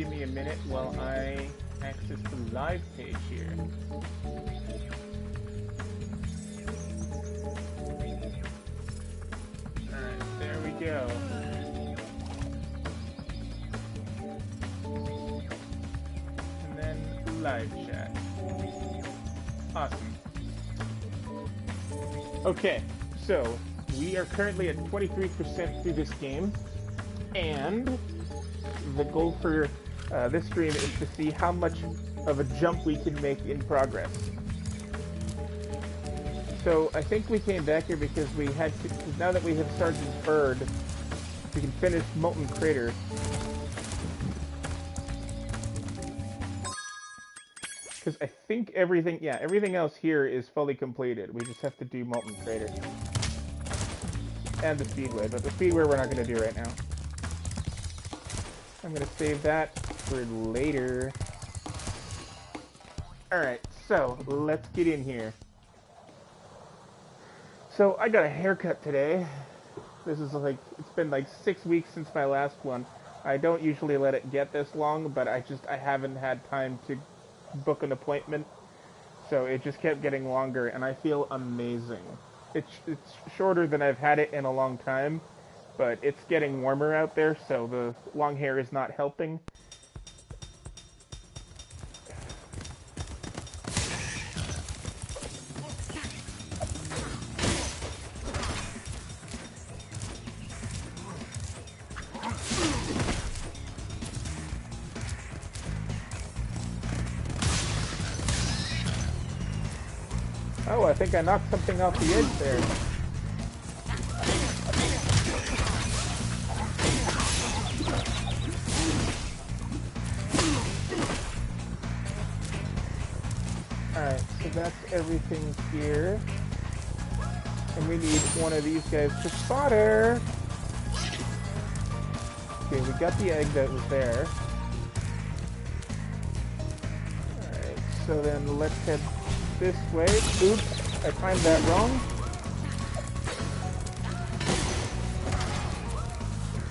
give me a minute while I access the live page here. Alright, there we go. And then live chat. Awesome. Okay, so we are currently at 23% through this game, and the goal for this stream is to see how much of a jump we can make in progress. So I think we came back here because we had to, now that we have Sergeant Bird, we can finish Molten Crater. Because I think everything else here is fully completed. We just have to do Molten Crater. And the Speedway, but the Speedway we're not going to do right now. I'm going to save that for later. Alright, so let's get in here. So I got a haircut today. This is like, it's been like 6 weeks since my last one. I don't usually let it get this long, but I haven't had time to book an appointment. So it just kept getting longer, and I feel amazing. It's shorter than I've had it in a long time, but it's getting warmer out there, so the long hair is not helping. Oh, I think I knocked something off the edge there. Alright, so that's everything here. And we need one of these guys to spotter. Okay, we got the egg that was there. Alright, so then let's head this way. Oops, I timed that wrong.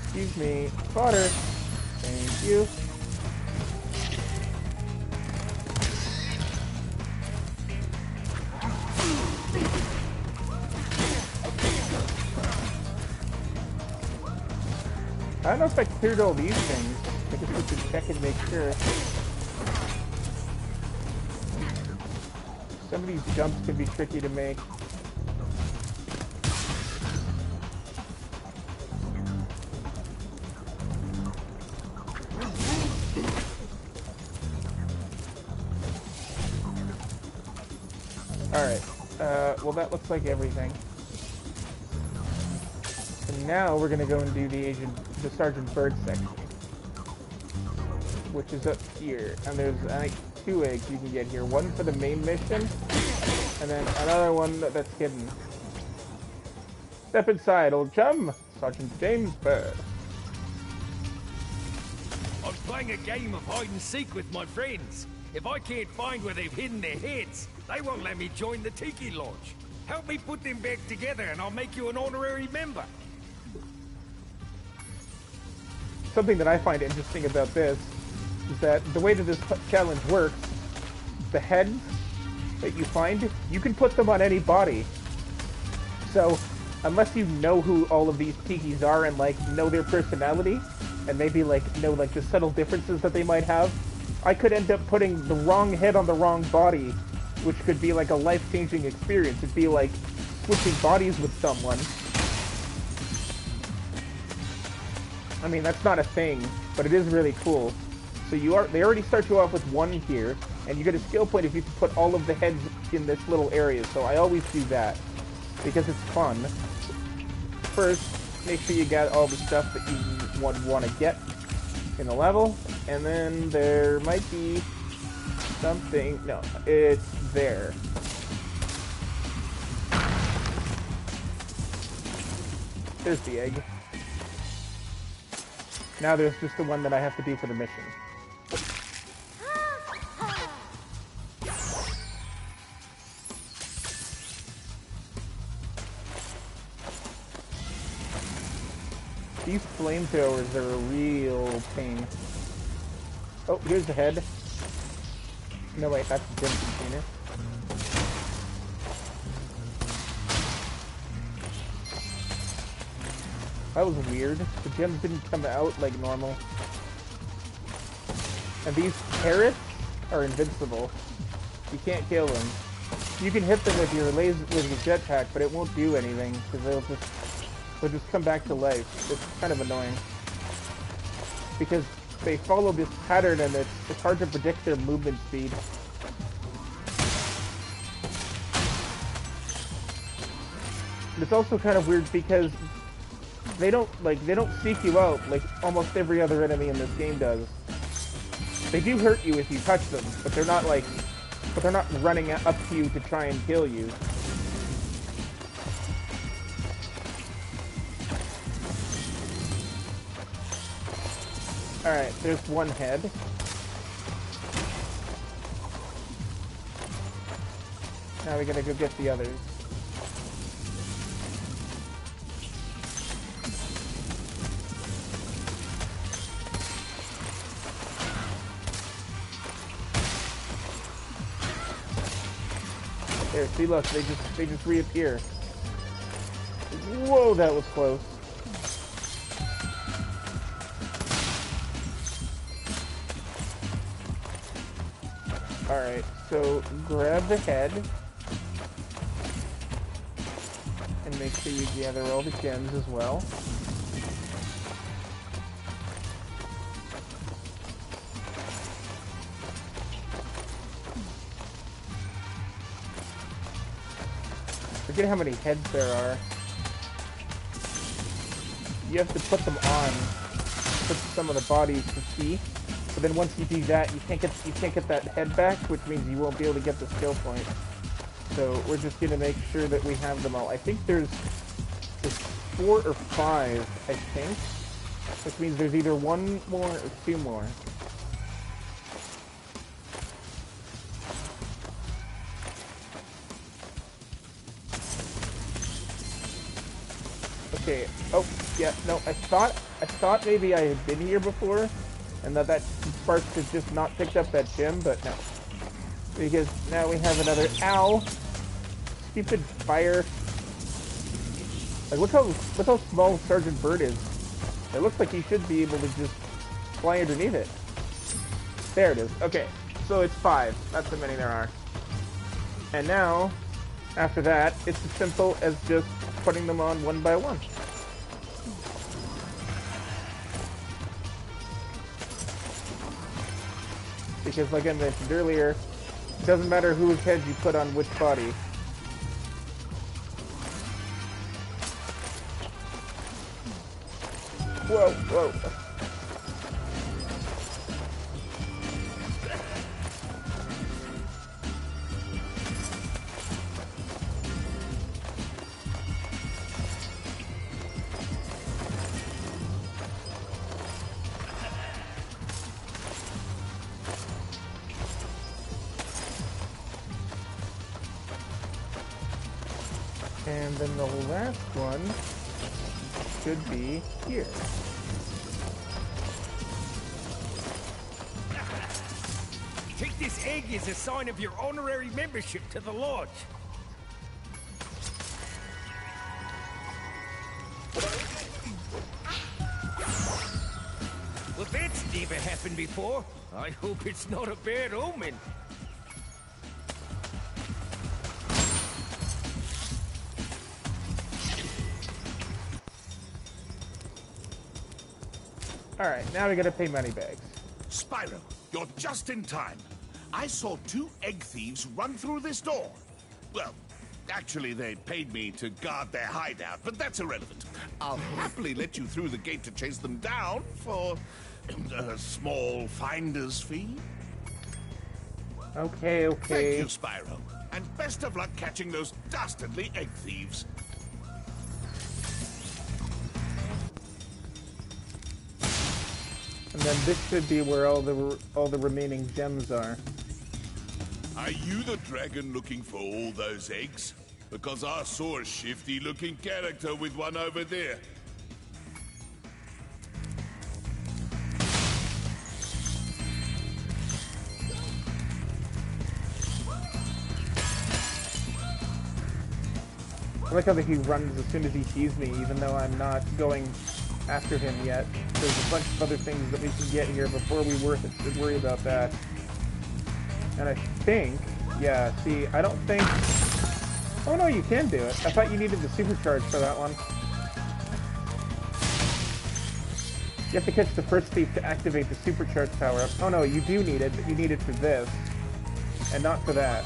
Excuse me, fodder. Thank you. I don't know if I cleared all these things. I guess we should check and make sure. Some of these jumps can be tricky to make. Alright, well that looks like everything. And now we're gonna go and do the Sergeant Bird section, which is up here. And there's, I think, 2 eggs you can get here. One for the main mission, and then another one that's hidden. Step inside, old chum. Sergeant James Bird. I was playing a game of hide and seek with my friends. If I can't find where they've hidden their heads, they won't let me join the Tiki Lodge. Help me put them back together and I'll make you an honorary member. Something that I find interesting about this is that the way that this challenge works, the heads that you find, you can put them on any body. So, unless you know who all of these Tikis are and, like, know their personality, and maybe, like, know, like, the subtle differences that they might have, I could end up putting the wrong head on the wrong body, which could be, like, a life-changing experience. It'd be like switching bodies with someone. I mean, that's not a thing, but it is really cool. So they already start you off with 1 here, and you get a skill point if you can put all of the heads in this little area, so I always do that, because it's fun. First, make sure you got all the stuff that you want to get in the level, and then there might be something, no, it's there. There's the egg. Now there's just the one that I have to do for the mission. These flamethrowers are a real pain. Oh, here's the head. No, wait, that's the gem container. That was weird. The gems didn't come out like normal. And these Terrace are invincible. You can't kill them. You can hit them with your jetpack, but it won't do anything because they'll just come back to life. It's kind of annoying because they follow this pattern, and it's hard to predict their movement speed. And it's also kind of weird because they don't seek you out like almost every other enemy in this game does. They do hurt you if you touch them, but they're not running up to you to try and kill you. Alright, there's one head. Now we gotta go get the others. There, see, look, they just reappear. Whoa, that was close. Alright, so grab the head. And make sure you gather all the gems as well. Forget how many heads there are. You have to put them on, put some of the bodies to see. But then once you do that, you can't get that head back, which means you won't be able to get the skill point. So we're just gonna make sure that we have them all. I think there's 4 or 5, I think, which means there's either 1 more or 2 more. Okay. Oh, yeah. No, I thought maybe I had been here before, and that Sparks has just not picked up that gem, but no, because now we have another. Ow! Stupid fire! Like, look how small Sergeant Bird is. It looks like he should be able to just fly underneath it. There it is. Okay, so it's 5. That's how many there are. And now, after that, it's as simple as just putting them on one by one. Because like I mentioned earlier, it doesn't matter whose head you put on which body. Whoa, whoa. And then the last one should be here. Take this egg as a sign of your honorary membership to the lodge. Well, that's never happened before. I hope it's not a bad omen. Alright, now we gotta pay money bags. Spyro, you're just in time. I saw 2 egg thieves run through this door. Well, actually, they paid me to guard their hideout, but that's irrelevant. I'll happily let you through the gate to chase them down for a small finder's fee. Okay, okay. Thank you, Spyro. And best of luck catching those dastardly egg thieves. And then this should be where all the remaining gems are. Are you the dragon looking for all those eggs? Because I saw a shifty-looking character with one over there. I like how he runs as soon as he sees me, even though I'm not going after him yet. There's a bunch of other things that we can get here before we should worry about that. And I think, yeah, see, I don't think... Oh no, you can do it. I thought you needed the supercharge for that one. You have to catch the first thief to activate the supercharge power-up. Oh no, you do need it, but you need it for this. And not for that.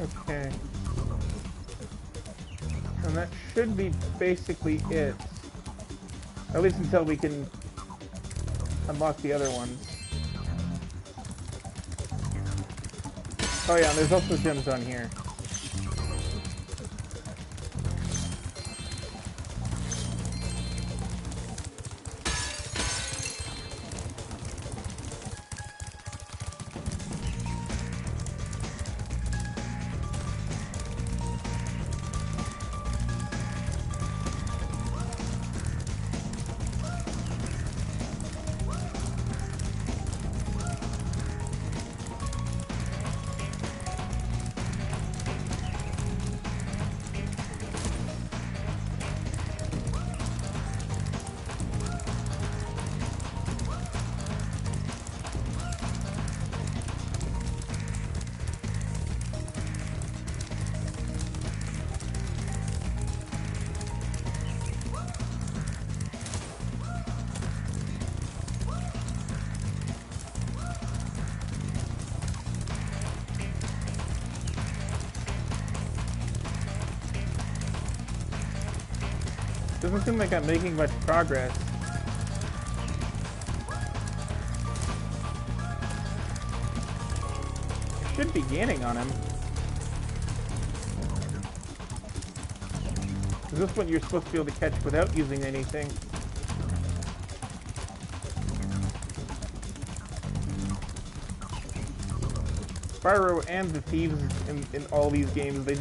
Okay. And that should be basically it. At least until we can unlock the other ones. Oh yeah, and there's also gems on here. Doesn't seem like I'm making much progress. I should be gaining on him. Is this what you're supposed to be able to catch without using anything? Spyro and the thieves in all these games, they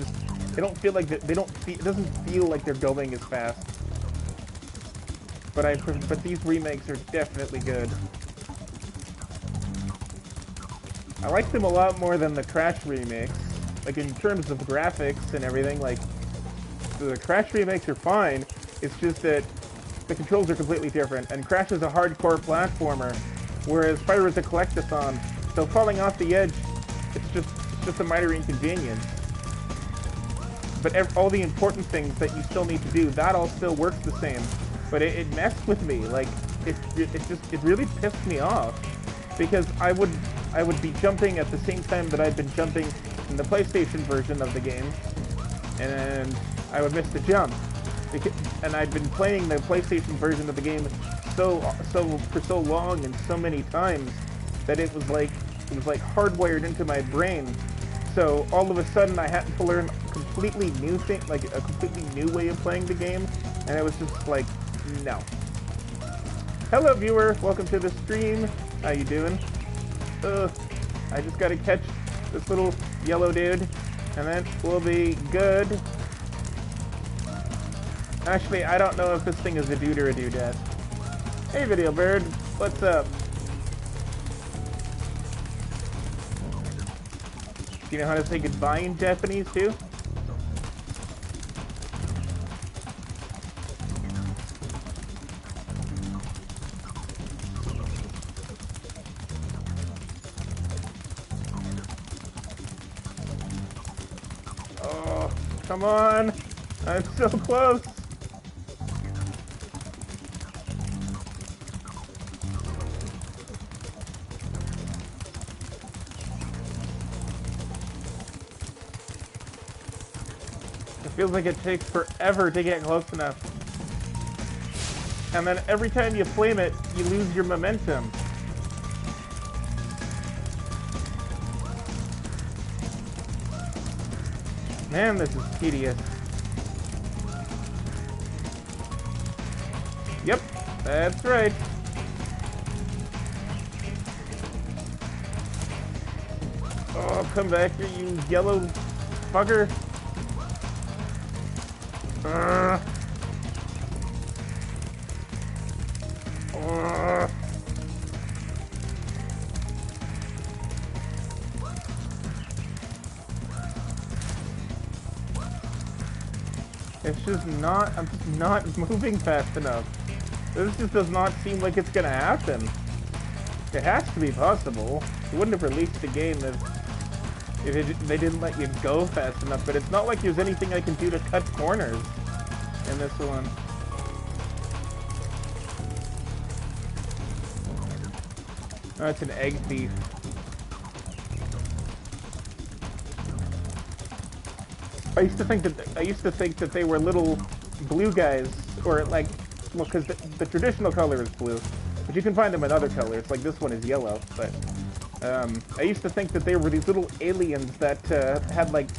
don't feel like they don't feel, it doesn't feel like they're going as fast. But these remakes are definitely good. I like them a lot more than the Crash remakes. Like in terms of graphics and everything, like the Crash remakes are fine. It's just that the controls are completely different. And Crash is a hardcore platformer, whereas Spyro is a collectathon. So falling off the edge, it's just a minor inconvenience. But all the important things that you still need to do, that all still works the same. But it messed with me. Like it really pissed me off because I would be jumping at the same time that I'd been jumping in the PlayStation version of the game, and I would miss the jump. And I'd been playing the PlayStation version of the game for so long and so many times that it was like hardwired into my brain. So all of a sudden I had to learn a completely new thing, like a completely new way of playing the game, and it was just like, no. Hello viewer, welcome to the stream. How you doing? I just gotta catch this little yellow dude, and then we'll be good. Actually, I don't know if this thing is a dude or a dudette. Hey Video Bird, what's up? Do you know how to say goodbye in Japanese too? Oh, come on! I'm so close! Feels like it takes forever to get close enough. And then every time you flame it, you lose your momentum. Man, this is tedious. Yep, that's right. Oh, come back here, you yellow fucker. It's just not, I'm just not moving fast enough. This just does not seem like it's gonna happen. It has to be possible. You wouldn't have released the game if they didn't let you go fast enough, but it's not like there's anything I can do to cut corners in this one. Oh, it's an egg thief. I used to think that they were little blue guys, or like, well, because the traditional color is blue, but you can find them in other colors. Like this one is yellow. But I used to think that they were these little aliens that had like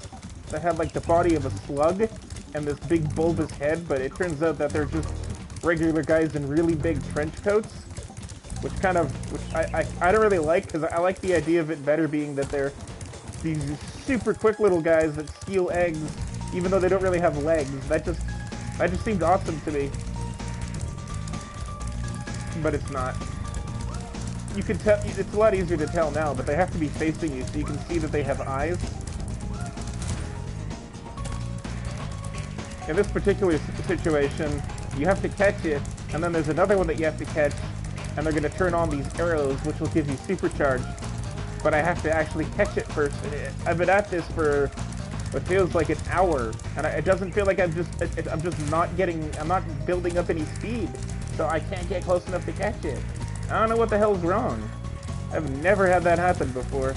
the body of a slug and this big bulbous head. But it turns out that they're just regular guys in really big trench coats, which I don't really like, because I like the idea of it better being that they're these super quick little guys that steal eggs, even though they don't really have legs. That just seemed awesome to me. But it's not. You can tell, it's a lot easier to tell now, but they have to be facing you so you can see that they have eyes. In this particular situation, you have to catch it, and then there's another one that you have to catch, and they're going to turn on these arrows, which will give you supercharge. But I have to actually catch it first. I've been at this for what feels like an hour, and it doesn't feel like I'm just not building up any speed, so I can't get close enough to catch it. I don't know what the hell's wrong. I've never had that happen before.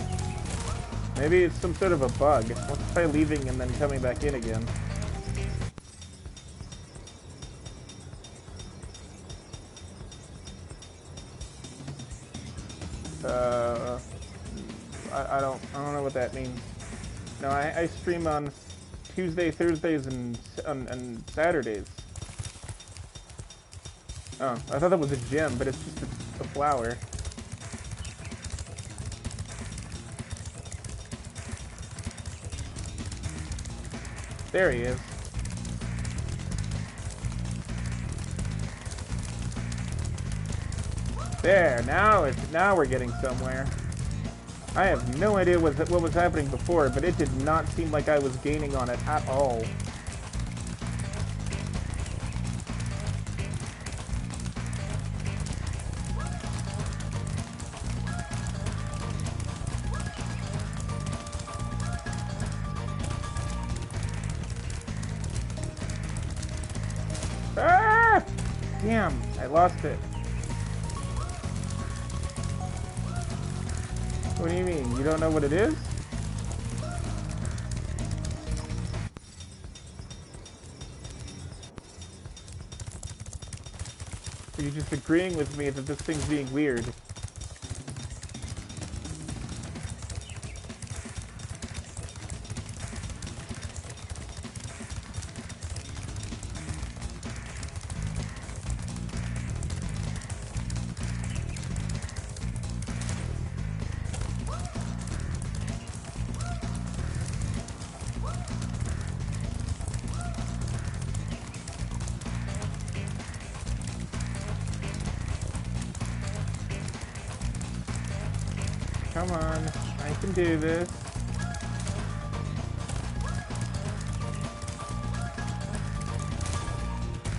Maybe it's some sort of a bug. Let's try leaving and then coming back in again. I don't know what that means. No, I stream on Tuesday, Thursdays, and Saturdays. Oh, I thought that was a gem, but it's just a flower. There he is. There, now we're getting somewhere. I have no idea what was happening before, but it did not seem like I was gaining on it at all. Ah! Damn, I lost it. What do you mean? You don't know what it is? Are you just agreeing with me that this thing's being weird? Come on, I can do this.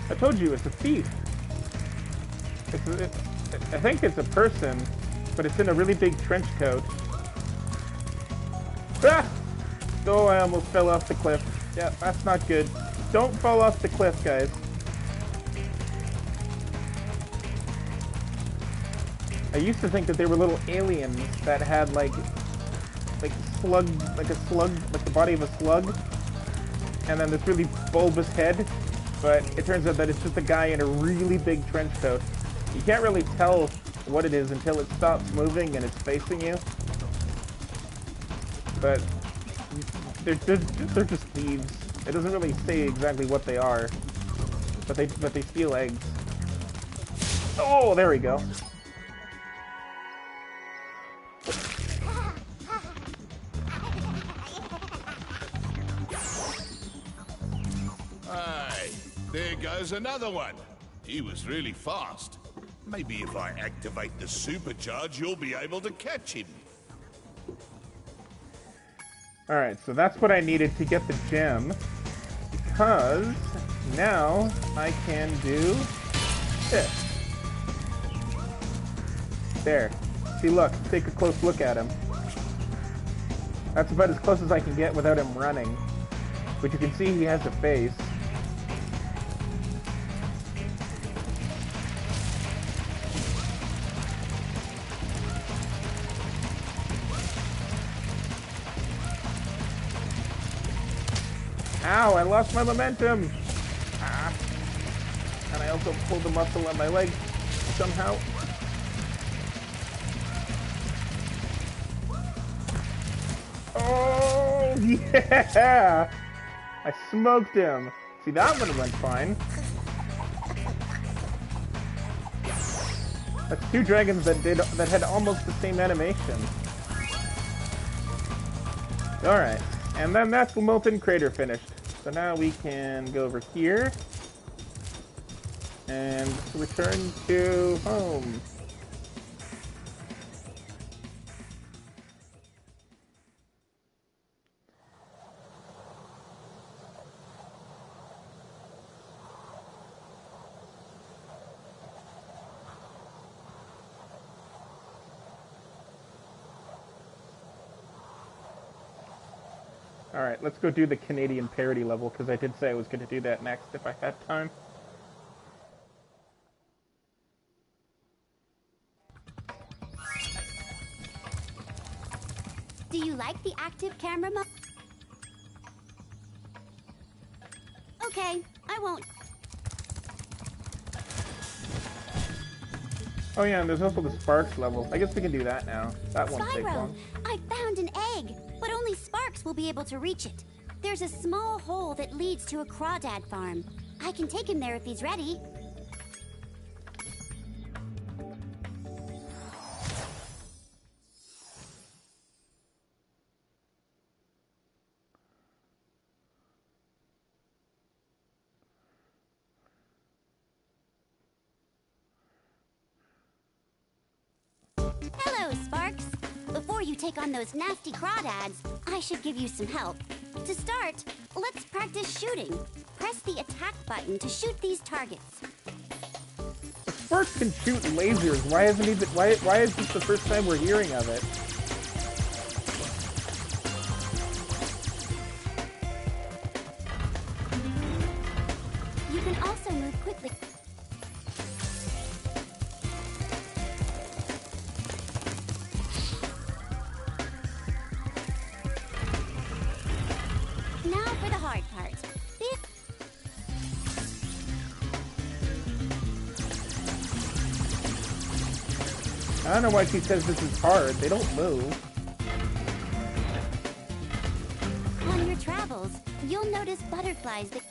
I told you, it's a thief. I think it's a person, but it's in a really big trench coat. Ah! Oh, I almost fell off the cliff. Yeah, that's not good. Don't fall off the cliff, guys. I used to think that they were little aliens that had like the body of a slug, and then this really bulbous head. But it turns out that it's just a guy in a really big trench coat. You can't really tell what it is until it stops moving and it's facing you. But they're just thieves. It doesn't really say exactly what they are, but they steal eggs. Oh, there we go. Hey, there goes another one. He was really fast. Maybe if I activate the supercharge, you'll be able to catch him. Alright, so that's what I needed to get the gem. Because now I can do this. There. See, look. Take a close look at him. That's about as close as I can get without him running. But you can see he has a face. Ow, I lost my momentum! Ah. And I also pulled the muscle on my leg somehow. Oh, yeah! I smoked him. See, that one went fine. That's two dragons that had almost the same animation. Alright, and then that's the Molten Crater finished. So now we can go over here and return to home. Alright, let's go do the Canadian parody level, because I did say I was going to do that next if I had time. Do you like the active camera mode? Okay, I won't. Oh yeah, and there's also the Sparks level. I guess we can do that now. That won't take Spyro, long. I found an egg, but only Sparks will be able to reach it. There's a small hole that leads to a crawdad farm. I can take him there if he's ready. Hello, Sparks. Before you take on those nasty crawdads, I should give you some help. To start, let's practice shooting. Press the attack button to shoot these targets. Sparks can shoot lasers. Why isn't he? Why is this the first time we're hearing of it? You can also move quickly. Now for the hard part. I don't know why she says this is hard. They don't move. On your travels, you'll notice butterflies that...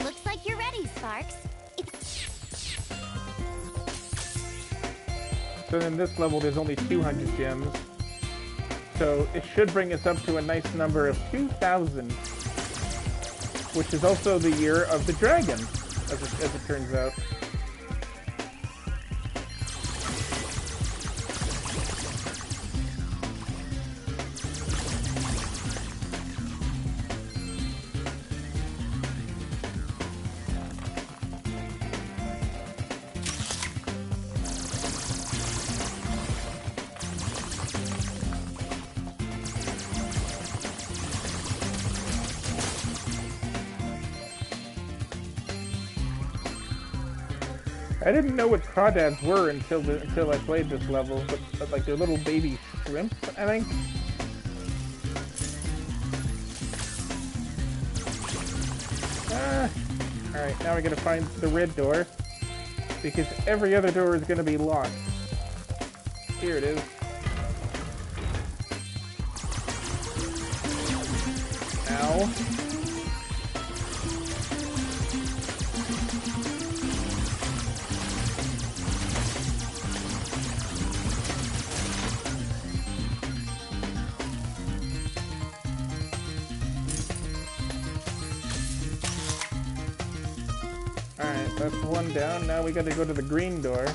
Looks like you're ready, Sparks. So in this level, there's only 200 gems. So it should bring us up to a nice number of 2,000. Which is also the year of the dragon, as it turns out. I didn't know what crawdads were until I played this level, but like they're little baby shrimp, I think. Alright, now we gotta find the red door, because every other door is gonna be locked. Here it is. Ow. Alright, that's one down. Now we gotta go to the green door.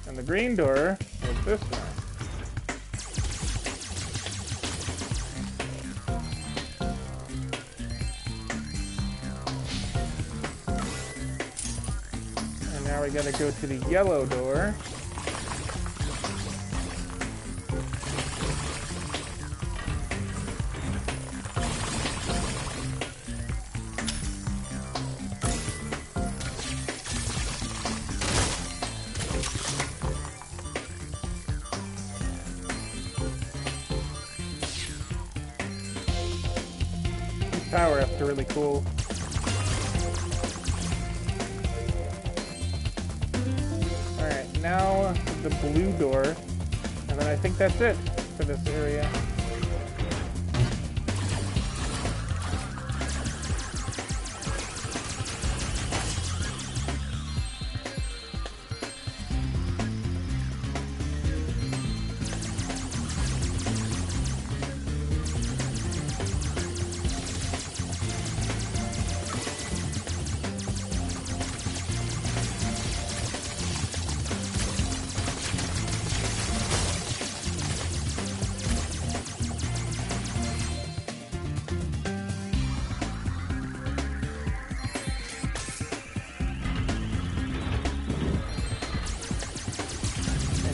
And the green door is this one. And now we gotta go to the yellow door. Power-ups are really cool. Alright, now the blue door, and then I think that's it for this area.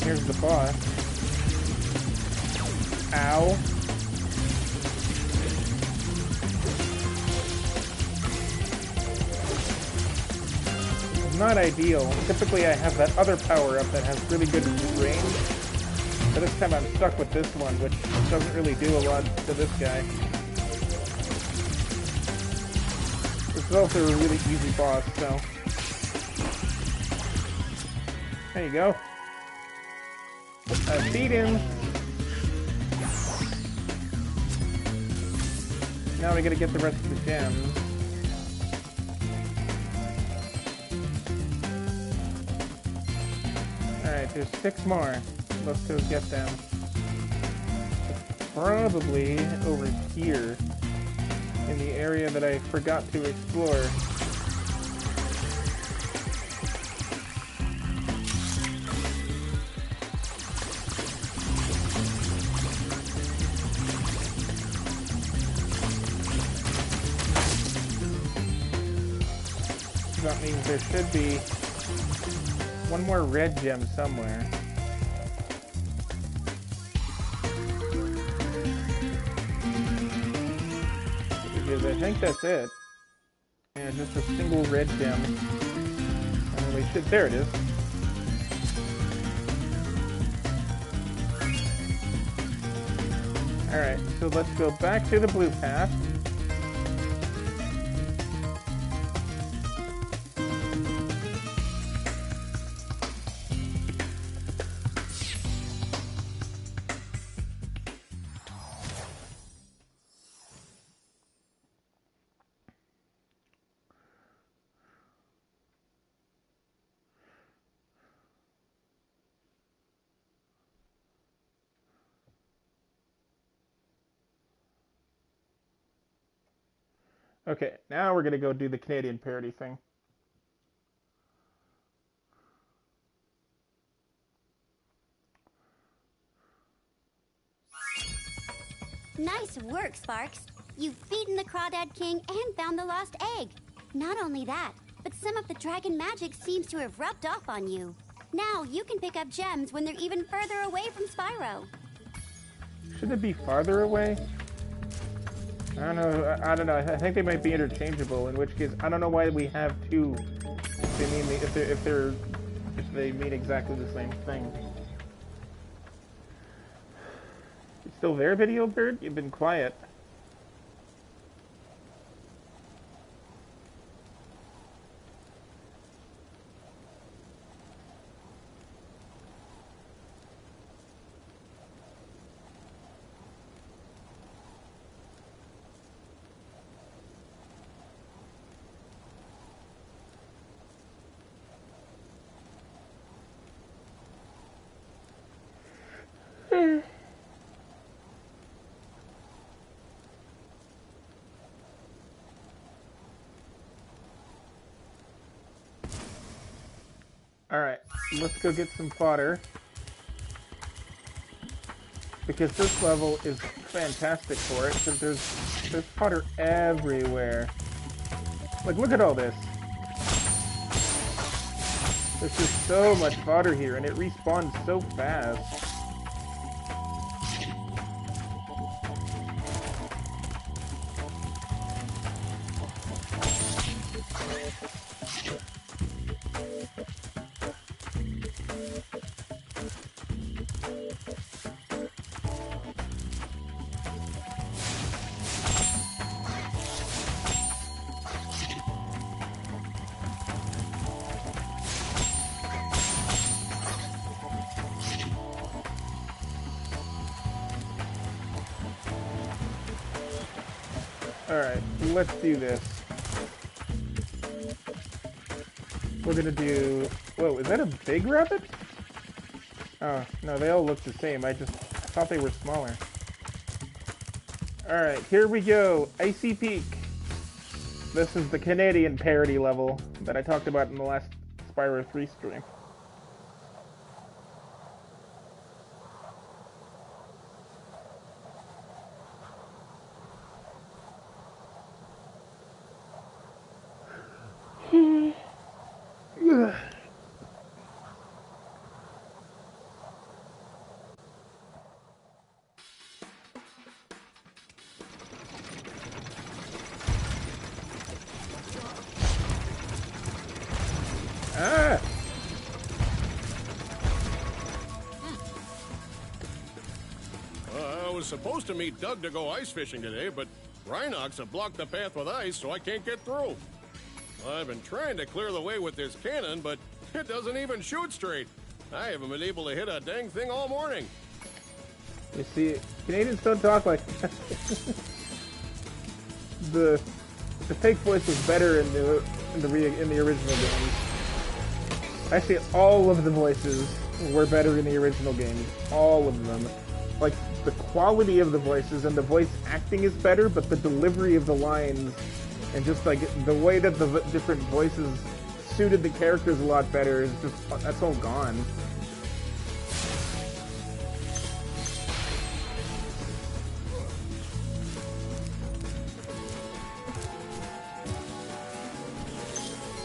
Here's the boss. Ow. It's not ideal. Typically I have that other power-up that has really good range. But this time I'm stuck with this one, which doesn't really do a lot to this guy. This is also a really easy boss, so... There you go. Beat him. Now we gotta get the rest of the gems. Alright, there's 6 more. Let's go get them. It's probably over here in the area that I forgot to explore. That means there should be one more red gem somewhere. Because I think that's it. And just a single red gem. And we should, there it is. Alright, so let's go back to the blue path. Okay, now we're gonna go do the Canadian parody thing. Nice work, Sparks. You've beaten the Crawdad King and found the lost egg. Not only that, but some of the dragon magic seems to have rubbed off on you. Now you can pick up gems when they're even further away from Spyro. Should it be farther away? I don't know. I think they might be interchangeable, in which case I don't know why we have 2 if they mean if they mean exactly the same thing. You still there, Video Bird? You've been quiet. Alright, let's go get some fodder. Because this level is fantastic for it, because there's fodder everywhere. Like, look at all this. There's just so much fodder here, and it respawns so fast. Alright, let's do this. We're gonna do... Whoa, is that a big rabbit? Oh, no, they all look the same. I thought they were smaller. Alright, here we go. Icy Peak. This is the Canadian parody level that I talked about in the last Spyro 3 stream. Ah! I was supposed to meet Doug to go ice fishing today, but Rhinox have blocked the path with ice, so I can't get through. I've been trying to clear the way with this cannon, but it doesn't even shoot straight. I haven't been able to hit a dang thing all morning. You see, Canadians don't talk like that. the fake voice was better in the original games. Actually, all of the voices were better in the original games. All of them. Like, the quality of the voices and the voice acting is better, but the delivery of the lines and just, like, the way that the different voices suited the characters a lot better is just, that's all gone.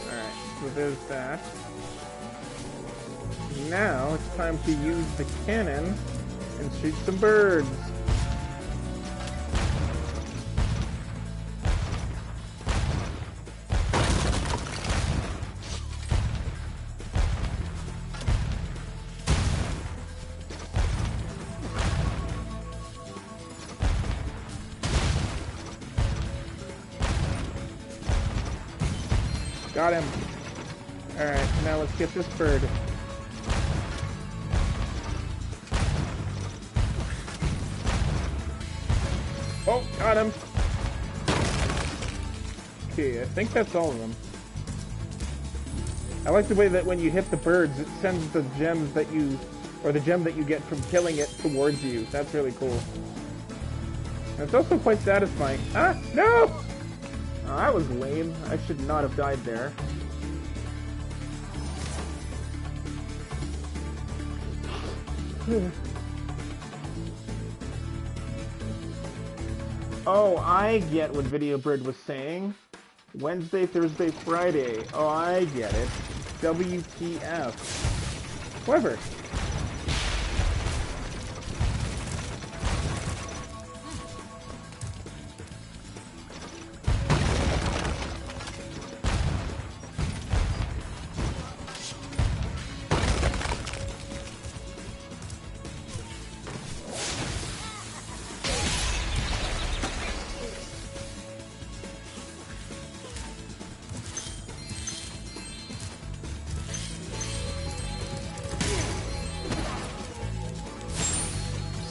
Alright, so there's that. Now it's time to use the cannon and shoot some birds. Got him. Alright, now let's get this bird. Oh, got him. Okay, I think that's all of them. I like the way that when you hit the birds, it sends the gems that you, or the gem that you get from killing it towards you. That's really cool. And it's also quite satisfying. Ah, no! Oh, that was lame. I should not have died there. Oh, I get what Video Bird was saying. Wednesday, Thursday, Friday. Oh, I get it. WTF. Clever.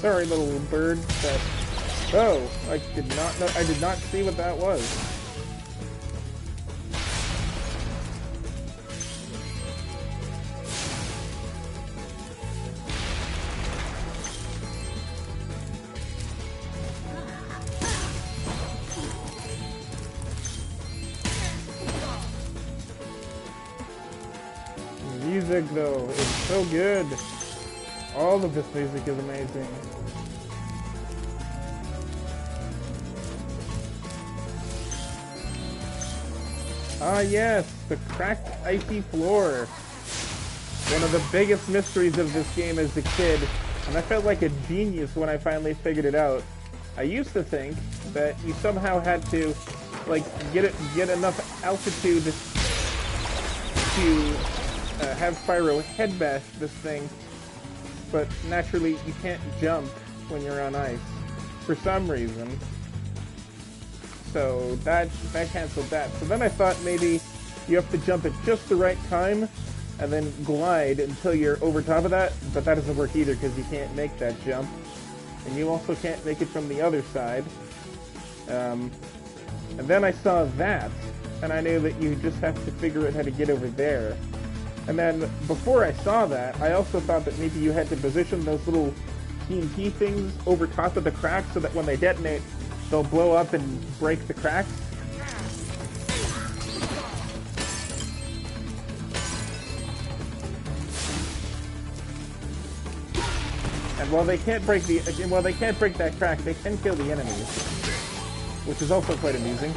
Sorry, little bird. But oh, I did not know. I did not see what that was. Music, though, is so good. All of this music is amazing. Ah, yes, the Cracked Icy Floor. One of the biggest mysteries of this game as a kid, and I felt like a genius when I finally figured it out. I used to think that you somehow had to, like, get enough altitude to have Spyro headbash this thing, but naturally you can't jump when you're on ice for some reason. So that canceled that. So then I thought maybe you have to jump at just the right time and then glide until you're over top of that, but that doesn't work either because you can't make that jump. And you also can't make it from the other side. And then I saw that, and I knew that you just have to figure out how to get over there. And then, before I saw that, I also thought that maybe you had to position those little TNT things over top of the cracks so that when they detonate, they'll blow up and break the cracks. And while they can't break that crack, they can kill the enemies, which is also quite amusing.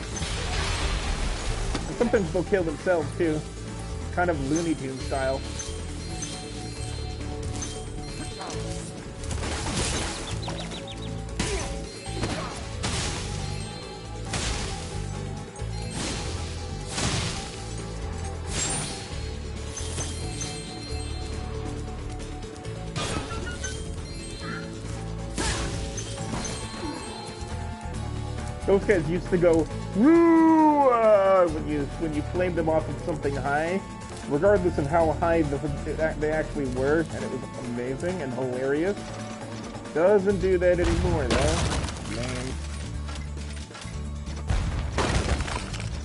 And sometimes they'll kill themselves too. Kind of Looney Tunes style. Those guys used to go woo when you flamed them off of something high, regardless of how high they actually were, and it was amazing and hilarious. Doesn't do that anymore, though. Man.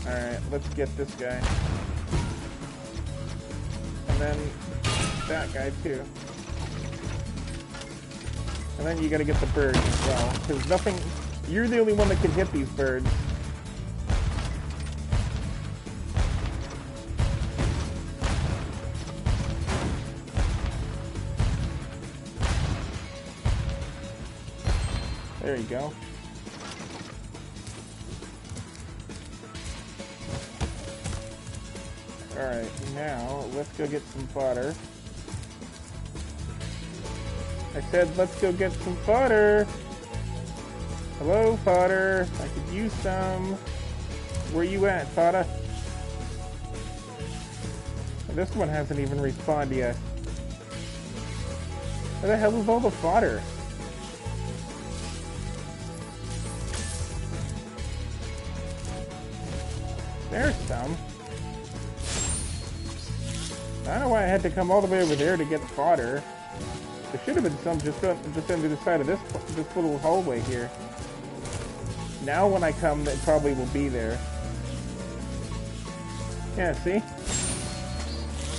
Alright, let's get this guy. And then that guy, too. And then you gotta get the birds as well, because nothing... You're the only one that can hit these birds. There you go. Alright, now let's go get some fodder. I said let's go get some fodder! Hello, fodder. I could use some. Where you at, fodder? This one hasn't even respawned yet. Where the hell is all the fodder? There's some. I don't know why I had to come all the way over there to get fodder. There should have been some just under the side of this little hallway here. Now when I come, it probably will be there. Yeah, see?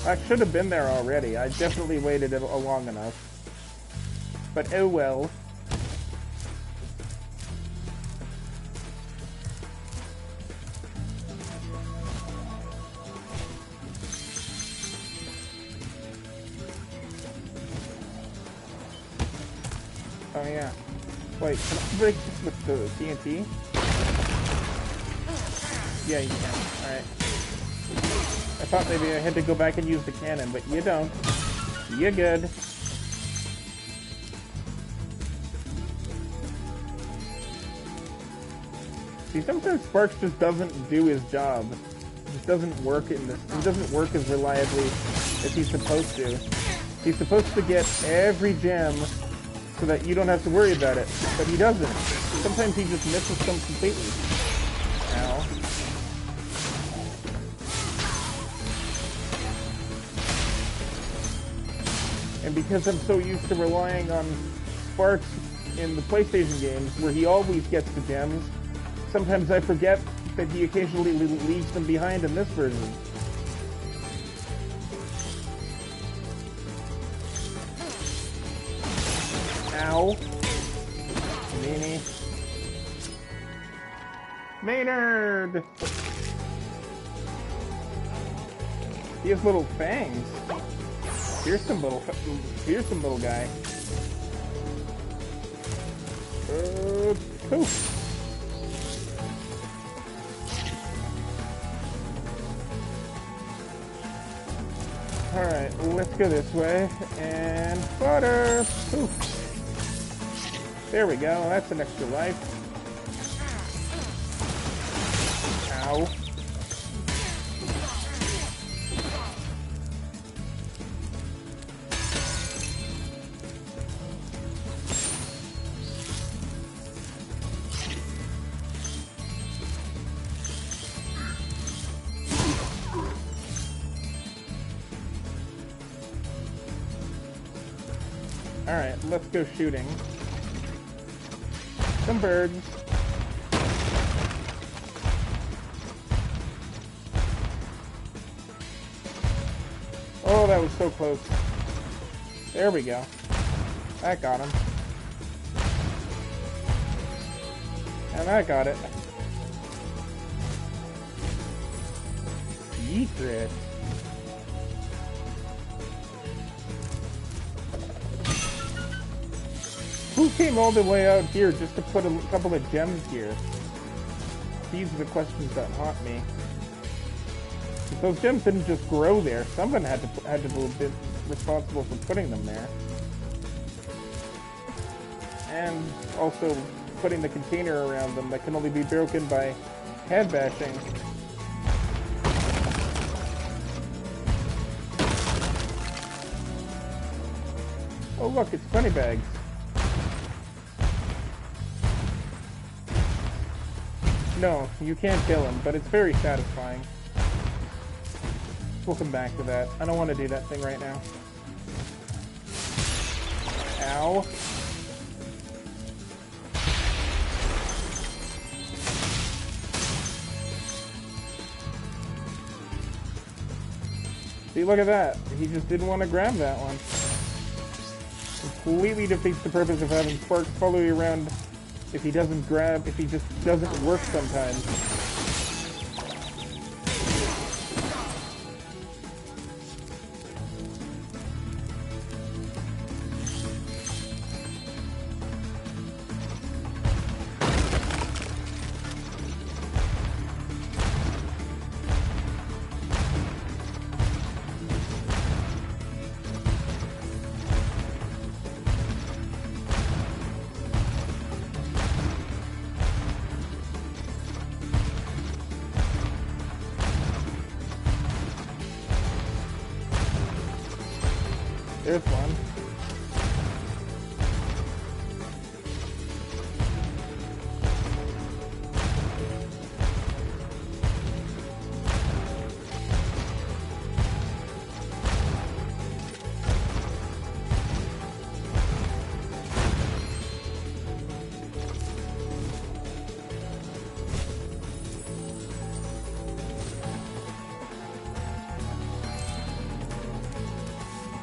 I should have been there already. I definitely waited long enough. But oh well. Oh yeah. Wait, can I break this with the TNT? Yeah, you can. Alright. I thought maybe I had to go back and use the cannon, but you don't. You're good. See, sometimes Sparks just doesn't do his job. It just doesn't work in this. He doesn't work as reliably as he's supposed to. He's supposed to get every gem so that you don't have to worry about it, but he doesn't. Sometimes he just misses them completely. Ow. And because I'm so used to relying on Sparks in the PlayStation games where he always gets the gems. Sometimes I forget that he occasionally leaves them behind in this version. Ow. Meanie. Maynard! He has little fangs. Here's some little guy. Poof. Alright, let's go this way. And butter! Poof. There we go, that's an extra life. Ow. Alright, let's go shooting. Some birds. Oh, that was so close. There we go. That got him. And I got it. Secret. Who came all the way out here just to put a couple of gems here? These are the questions that haunt me. If those gems didn't just grow there, someone had to have been responsible for putting them there. And also putting the container around them that can only be broken by head bashing. Oh look, it's funny bags. No, you can't kill him, but it's very satisfying. We'll come back to that. I don't want to do that thing right now. Ow. See, look at that. He just didn't want to grab that one. Completely defeats the purpose of having Sparks follow you around if he doesn't grab, if he just doesn't work sometimes. There's one.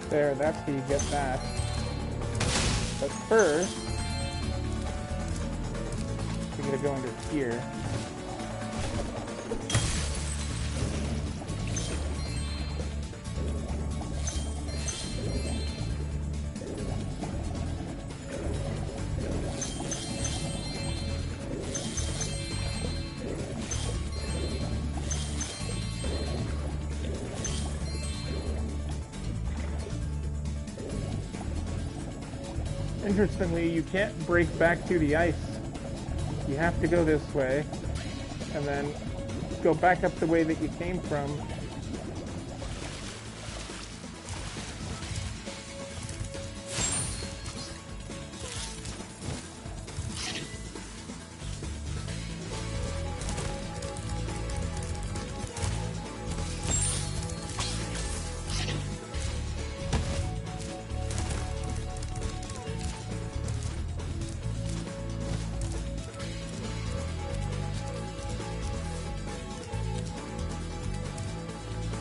There, that's how you get that. But first, we're gonna go under here. Interestingly, you can't break back through the ice. You have to go this way, and then go back up the way that you came from.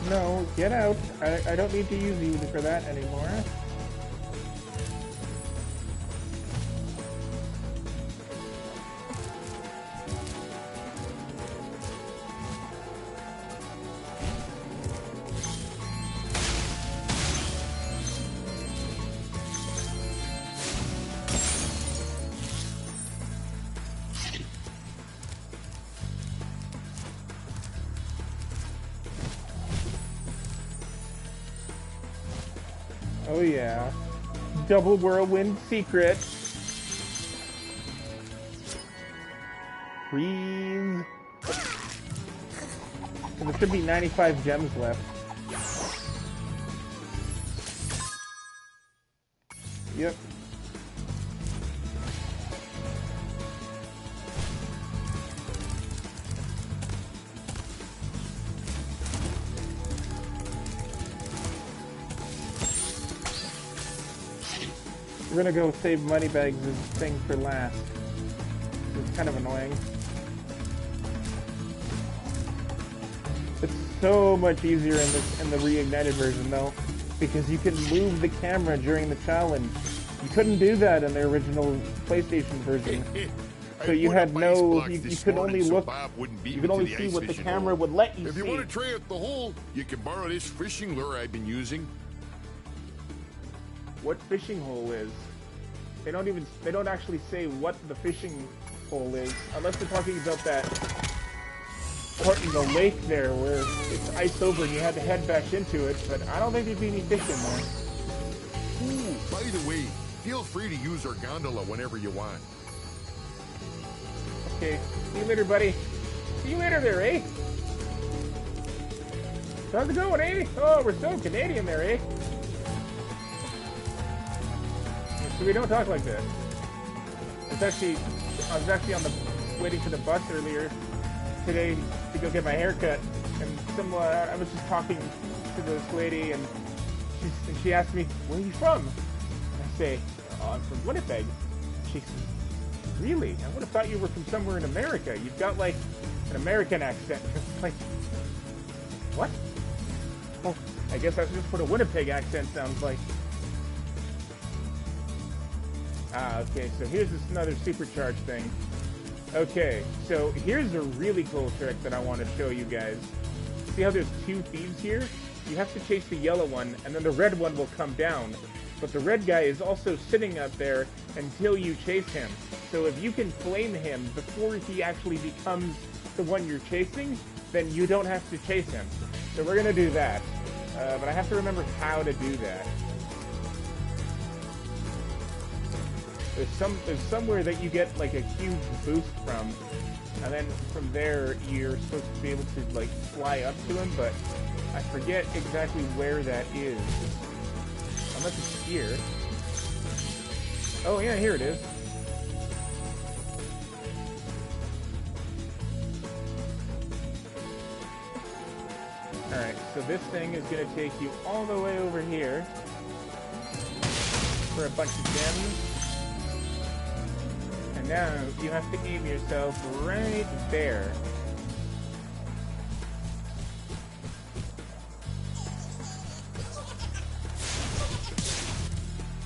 No, get out. I don't need to use you for that anymore. Oh yeah. Double whirlwind secret. Freeze. So there should be 95 gems left. Yep. We're gonna go save Moneybags' thing for last. It's kind of annoying. It's so much easier in the reignited version though, because you can move the camera during the challenge. You couldn't do that in the original PlayStation version. So you had no, you could only look, you could only see what the camera would let you see. If you want to try out the hole, you can borrow this fishing lure I've been using. What fishing hole is? They don't actually say what the fishing hole is, unless they're talking about that part in the lake there where it's iced over and you had to head back into it, but I don't think there'd be any fish in there. Ooh, by the way, feel free to use our gondola whenever you want. Okay, see you later, buddy. See you later there, eh? How's it going, eh? Oh, we're so Canadian there, eh? So we don't talk like that. I was actually waiting for the bus earlier today to go get my hair cut, and I was just talking to this lady, and she asked me, "Where are you from?" And I say, "Oh, I'm from Winnipeg." She says, "Really? I would have thought you were from somewhere in America. You've got like an American accent." Like, what? Well, I guess that's just what a Winnipeg accent sounds like. Ah, okay, so here's another supercharged thing. Okay, so here's a really cool trick that I want to show you guys. See how there's two thieves here? You have to chase the yellow one, and then the red one will come down. But the red guy is also sitting up there until you chase him. So if you can flame him before he actually becomes the one you're chasing, then you don't have to chase him. So we're going to do that. But I have to remember how to do that. There's somewhere that you get like a huge boost from, and then from there you're supposed to be able to like fly up to him, but I forget exactly where that is. Unless it's here. Oh yeah, here it is. Alright, so this thing is going to take you all the way over here for a bunch of gems. And now you have to aim yourself right there.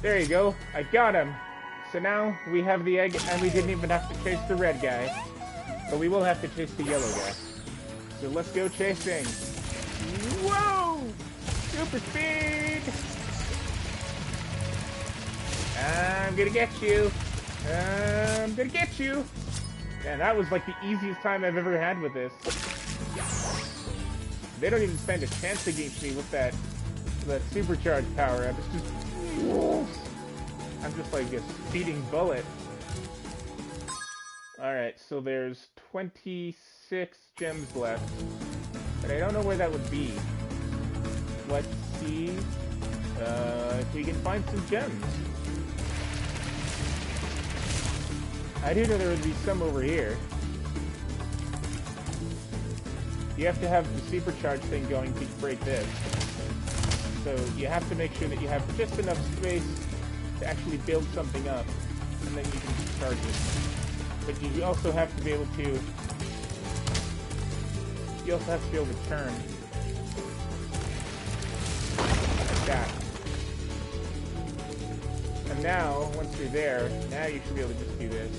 There you go. I got him. So now we have the egg, and we didn't even have to chase the red guy. But we will have to chase the yellow guy. So let's go chasing. Whoa! Super speed! I'm gonna get you. I'm gonna get you. Man, that was like the easiest time I've ever had with this. They don't even stand a chance against me with that supercharged power up. It's just... I'm just like a speeding bullet. Alright, so there's 26 gems left. But I don't know where that would be. Let's see if we can find some gems. I do know there would be some over here. You have to have the supercharged thing going to break this. So you have to make sure that you have just enough space to actually build something up, and then you can charge it. But you also have to be able to... You also have to be able to turn. that. And now, once you're there, now you should be able to just do this.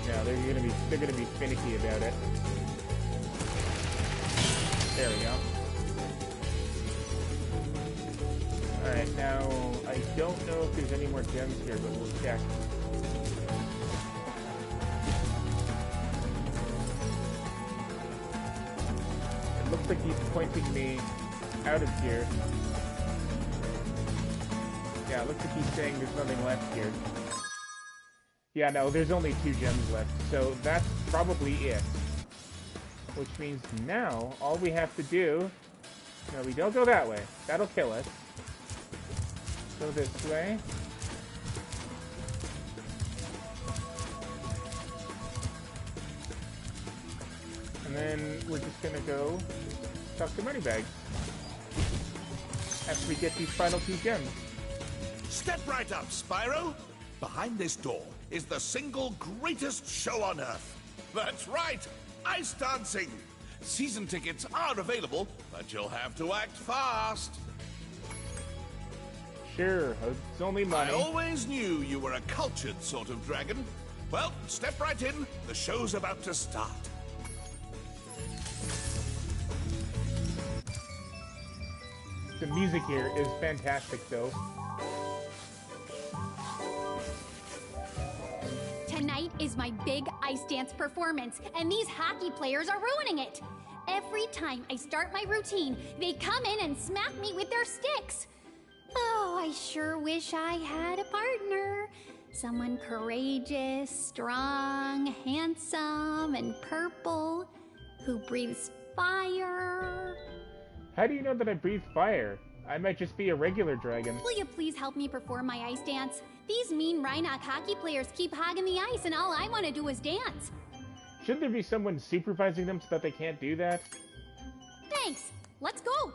No, they're gonna be finicky about it. There we go. Alright, now I don't know if there's any more gems here, but we'll check. It looks like he's pointing me out of here. Yeah, it looks like he's saying there's nothing left here. Yeah, no, there's only 2 gems left, so that's probably it. Which means now, all we have to do... No, we don't go that way. That'll kill us. Go this way. And then we're just gonna go talk to Moneybags after we get these final 2 gems. Step right up, Spyro. Behind this door is the single greatest show on Earth. That's right, ice dancing. Season tickets are available, but you'll have to act fast. Sure, it's only money. I always knew you were a cultured sort of dragon. Well, step right in. The show's about to start. The music here is fantastic, though. Tonight is my big ice dance performance, and these hockey players are ruining it. Every time I start my routine, they come in and smack me with their sticks. Oh, I sure wish I had a partner. Someone courageous, strong, handsome, and purple, who breathes fire. How do you know that I breathe fire? I might just be a regular dragon. Will you please help me perform my ice dance? These mean Rhinoc hockey players keep hogging the ice, and all I want to do is dance. Shouldn't there be someone supervising them so that they can't do that? Thanks. Let's go.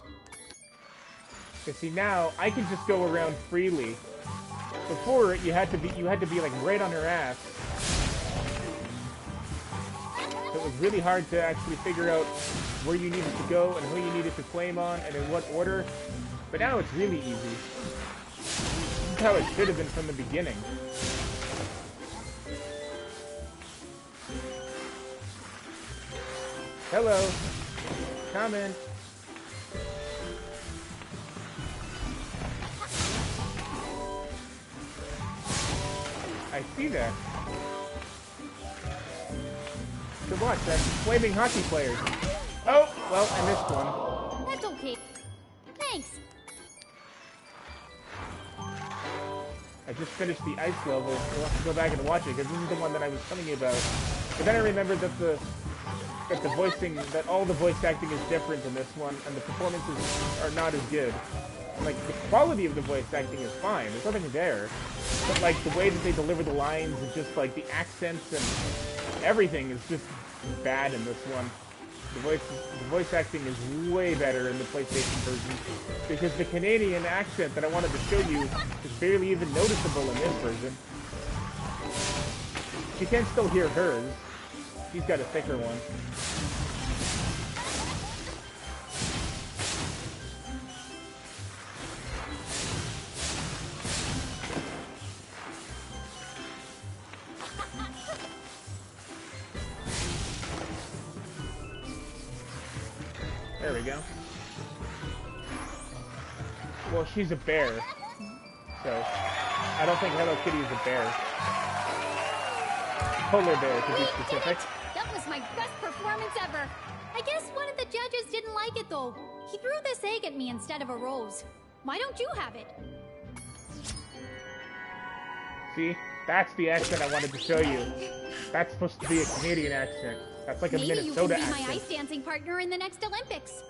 Because see, now I can just go around freely. Before you had to be like right on her ass. So it was really hard to actually figure out where you needed to go and who you needed to claim on and in what order. But now it's really easy. This is how it should have been from the beginning. Hello. Comment. I see that. So watch, that's flaming hockey players. Oh, well, I missed one. That's okay. Thanks. I just finished the ice level. We'll have to go back and watch it, because this is the one that I was telling you about. But then I remembered that the voicing, that all the voice acting is different in this one, and the performances are not as good. Like, the quality of the voice acting is fine, there's nothing there. But, like, the way that they deliver the lines and just, like, the accents and everything is just bad in this one. The voice acting is way better in the PlayStation version, because the Canadian accent that I wanted to show you is barely even noticeable in this version. You can still hear hers. She's got a thicker one. There we go. Well, she's a bear, so I don't think Hello Kitty is a bear. Polar bear, to be specific. That was my best performance ever. I guess one of the judges didn't like it, though. He threw this egg at me instead of a rose. Why don't you have it? See? That's the accent I wanted to show you. That's supposed to be a Canadian accent. That's like a Maybe Minnesota you can be accent. my ice dancing partner in the next Olympics.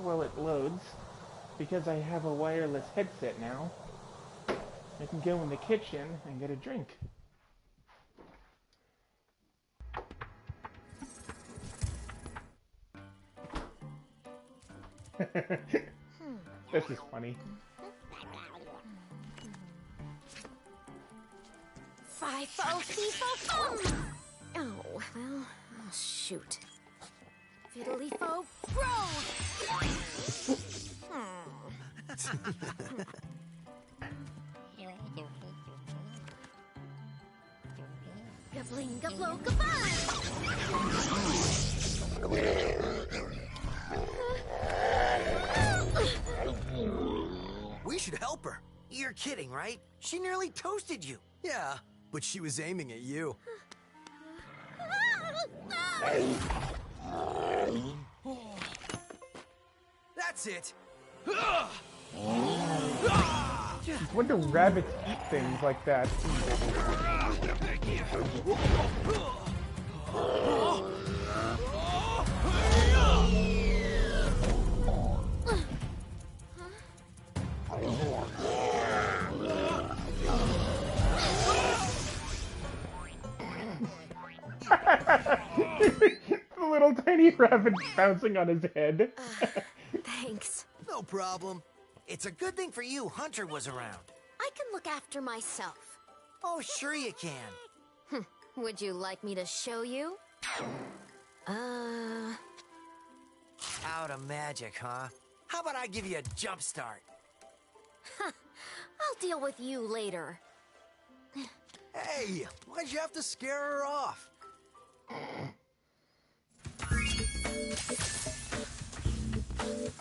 while it loads, because I have a wireless headset now, I can go in the kitchen and get a drink. This is funny. Fi-fo-fee-fo-fum! Oh, well, oh, shoot. Fiddly-fo, grow! Gabling-gablo-gabung! We should help her. You're kidding, right? She nearly toasted you. Yeah, but she was aiming at you. That's it. When do rabbits eat things like that? The little tiny rabbit bouncing on his head. Thanks. No problem. It's a good thing for you Hunter was around. I can look after myself. Oh, sure you can. Would you like me to show you? Out of magic, huh? How about I give you a jump start? I'll deal with you later. Hey, why'd you have to scare her off?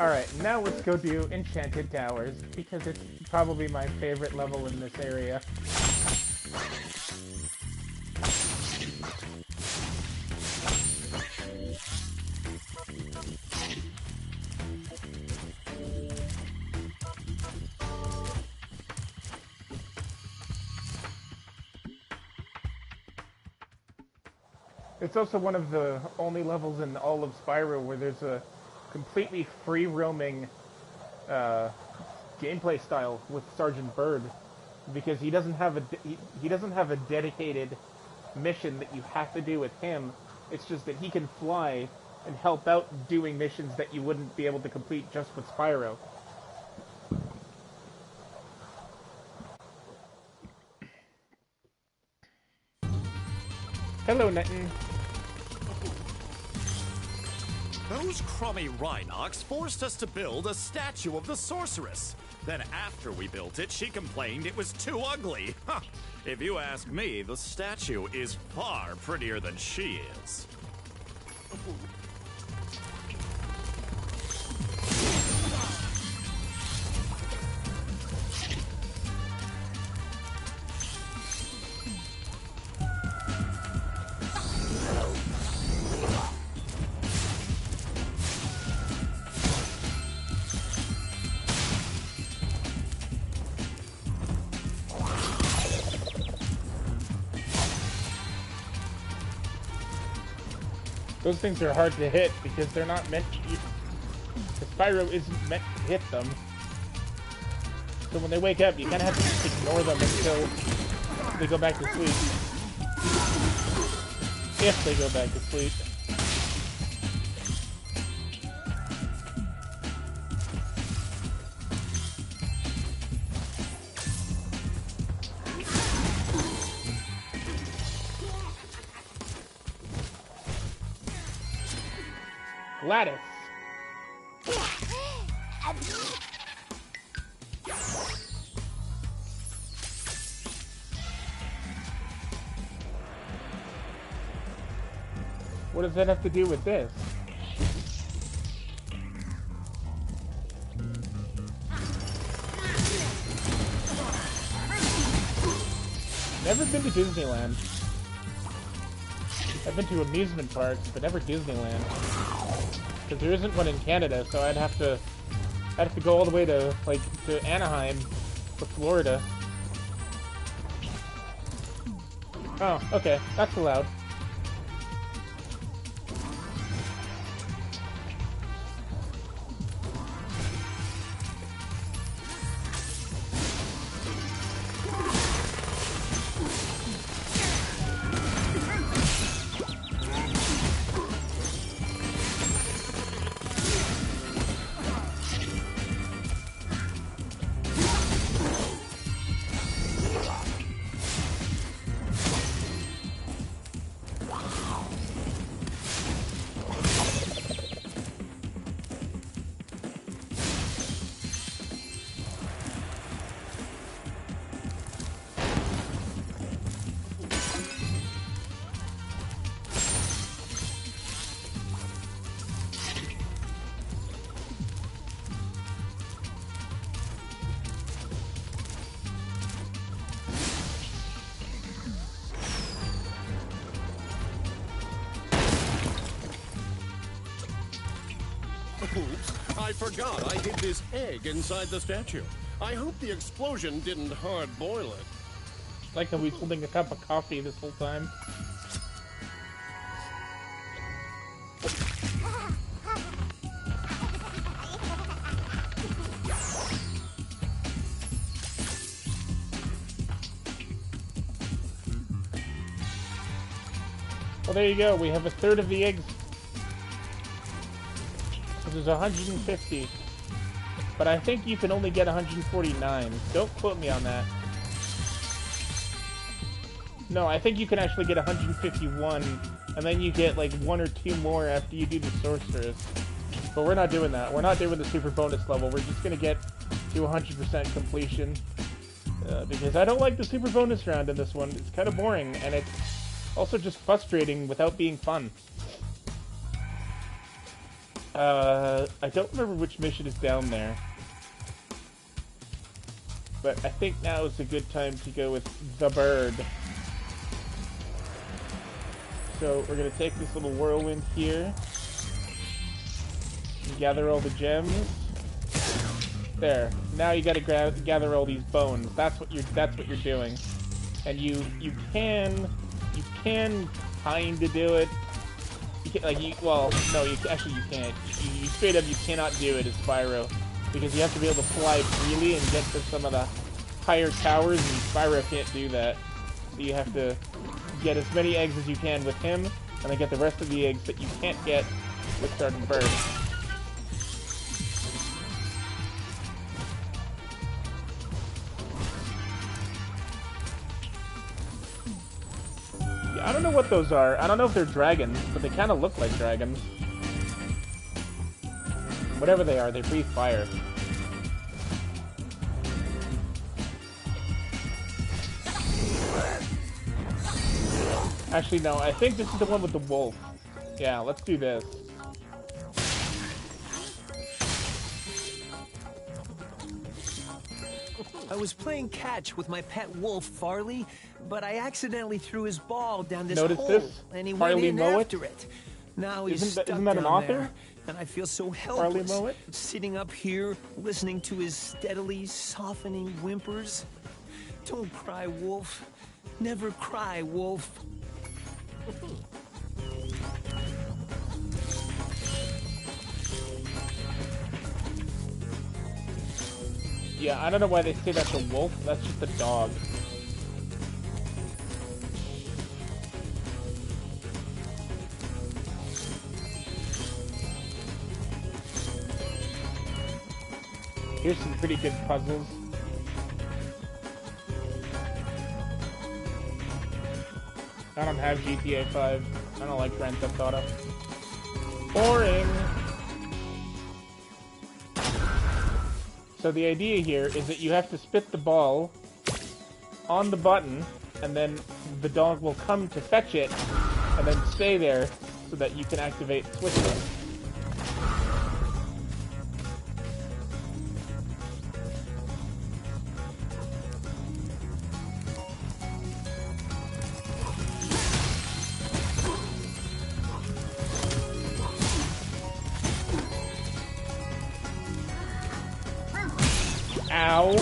Alright, now let's go do Enchanted Towers, because it's probably my favorite level in this area. It's also one of the only levels in all of Spyro where there's a completely free-roaming gameplay style with Sergeant Bird, because he doesn't have a dedicated mission that you have to do with him. It's just that he can fly and help out doing missions that you wouldn't be able to complete just with Spyro. Hello, Netton. Those crummy Rhinox forced us to build a statue of the sorceress. Then after we built it, she complained it was too ugly. Huh. If you ask me, the statue is far prettier than she is. Those things are hard to hit because they're not meant to. The Spyro isn't meant to hit them. So when they wake up, you kind of have to just ignore them until they go back to sleep. If they go back to sleep. Gladys. What does that have to do with this? Never been to Disneyland. I've been to amusement parks, but never Disneyland. Because there isn't one in Canada, so I'd have to go all the way to to Anaheim, to Florida. Oh, okay, that's allowed. Oops, I forgot I hid this egg inside the statue. I hope the explosion didn't hard boil it. Like how he's holding a cup of coffee this whole time. Well, there you go. We have a third of the eggs. So there's 150. But I think you can only get 149. Don't quote me on that. No, I think you can actually get 151, and then you get like 1 or 2 more after you do the sorceress. But we're not doing that. We're not doing the super bonus level. We're just gonna get to 100% completion. Because I don't like the super bonus round in this one. It's kind of boring, and it's also just frustrating without being fun. I don't remember which mission is down there. But I think now is a good time to go with the bird. So we're going to take this little whirlwind here. And gather all the gems. There. Now you got to gather all these bones. That's what you're doing. And you can kind of do it. You can, well, no, you can't. You straight up, you cannot do it as Spyro, because you have to be able to fly freely and get to some of the higher towers, and Spyro can't do that. So you have to get as many eggs as you can with him, and then get the rest of the eggs that you can't get with certain birds. I don't know what those are. I don't know if they're dragons, but they kind of look like dragons. Whatever they are, they breathe fire. Actually, no, I think this is the one with the wolf. Yeah, let's do this. I was playing catch with my pet wolf, Farley, but I accidentally threw his ball down this Notice hole, this? and he Farley went in Mowat? after it. Now he's Isn't stuck that an down author? there, and I feel so Farley helpless, Mowat? sitting up here, listening to his steadily softening whimpers. Don't cry, Wolf. Never cry, Wolf. Yeah, I don't know why they say that's a wolf. That's just a dog. Here's some pretty good puzzles. I don't have GTA 5. I don't like Grand Theft Auto. Boring! So the idea here is that you have to spit the ball on the button, and then the dog will come to fetch it, and then stay there so that you can activate switches. Ow.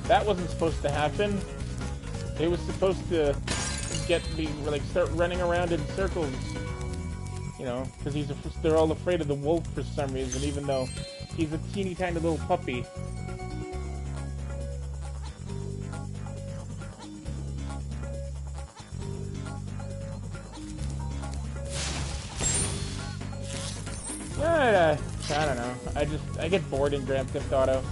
That wasn't supposed to happen. It was supposed to get me, like, start running around in circles. You know, because they're all afraid of the wolf for some reason, even though he's a teeny tiny little puppy. I don't know. I get bored in Grand Theft Auto.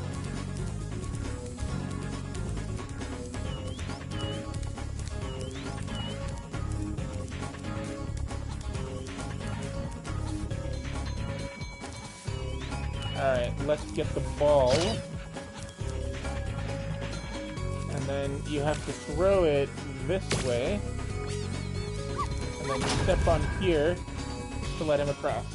Alright, let's get the ball. And then you have to throw it this way. And then you step on here to let him across.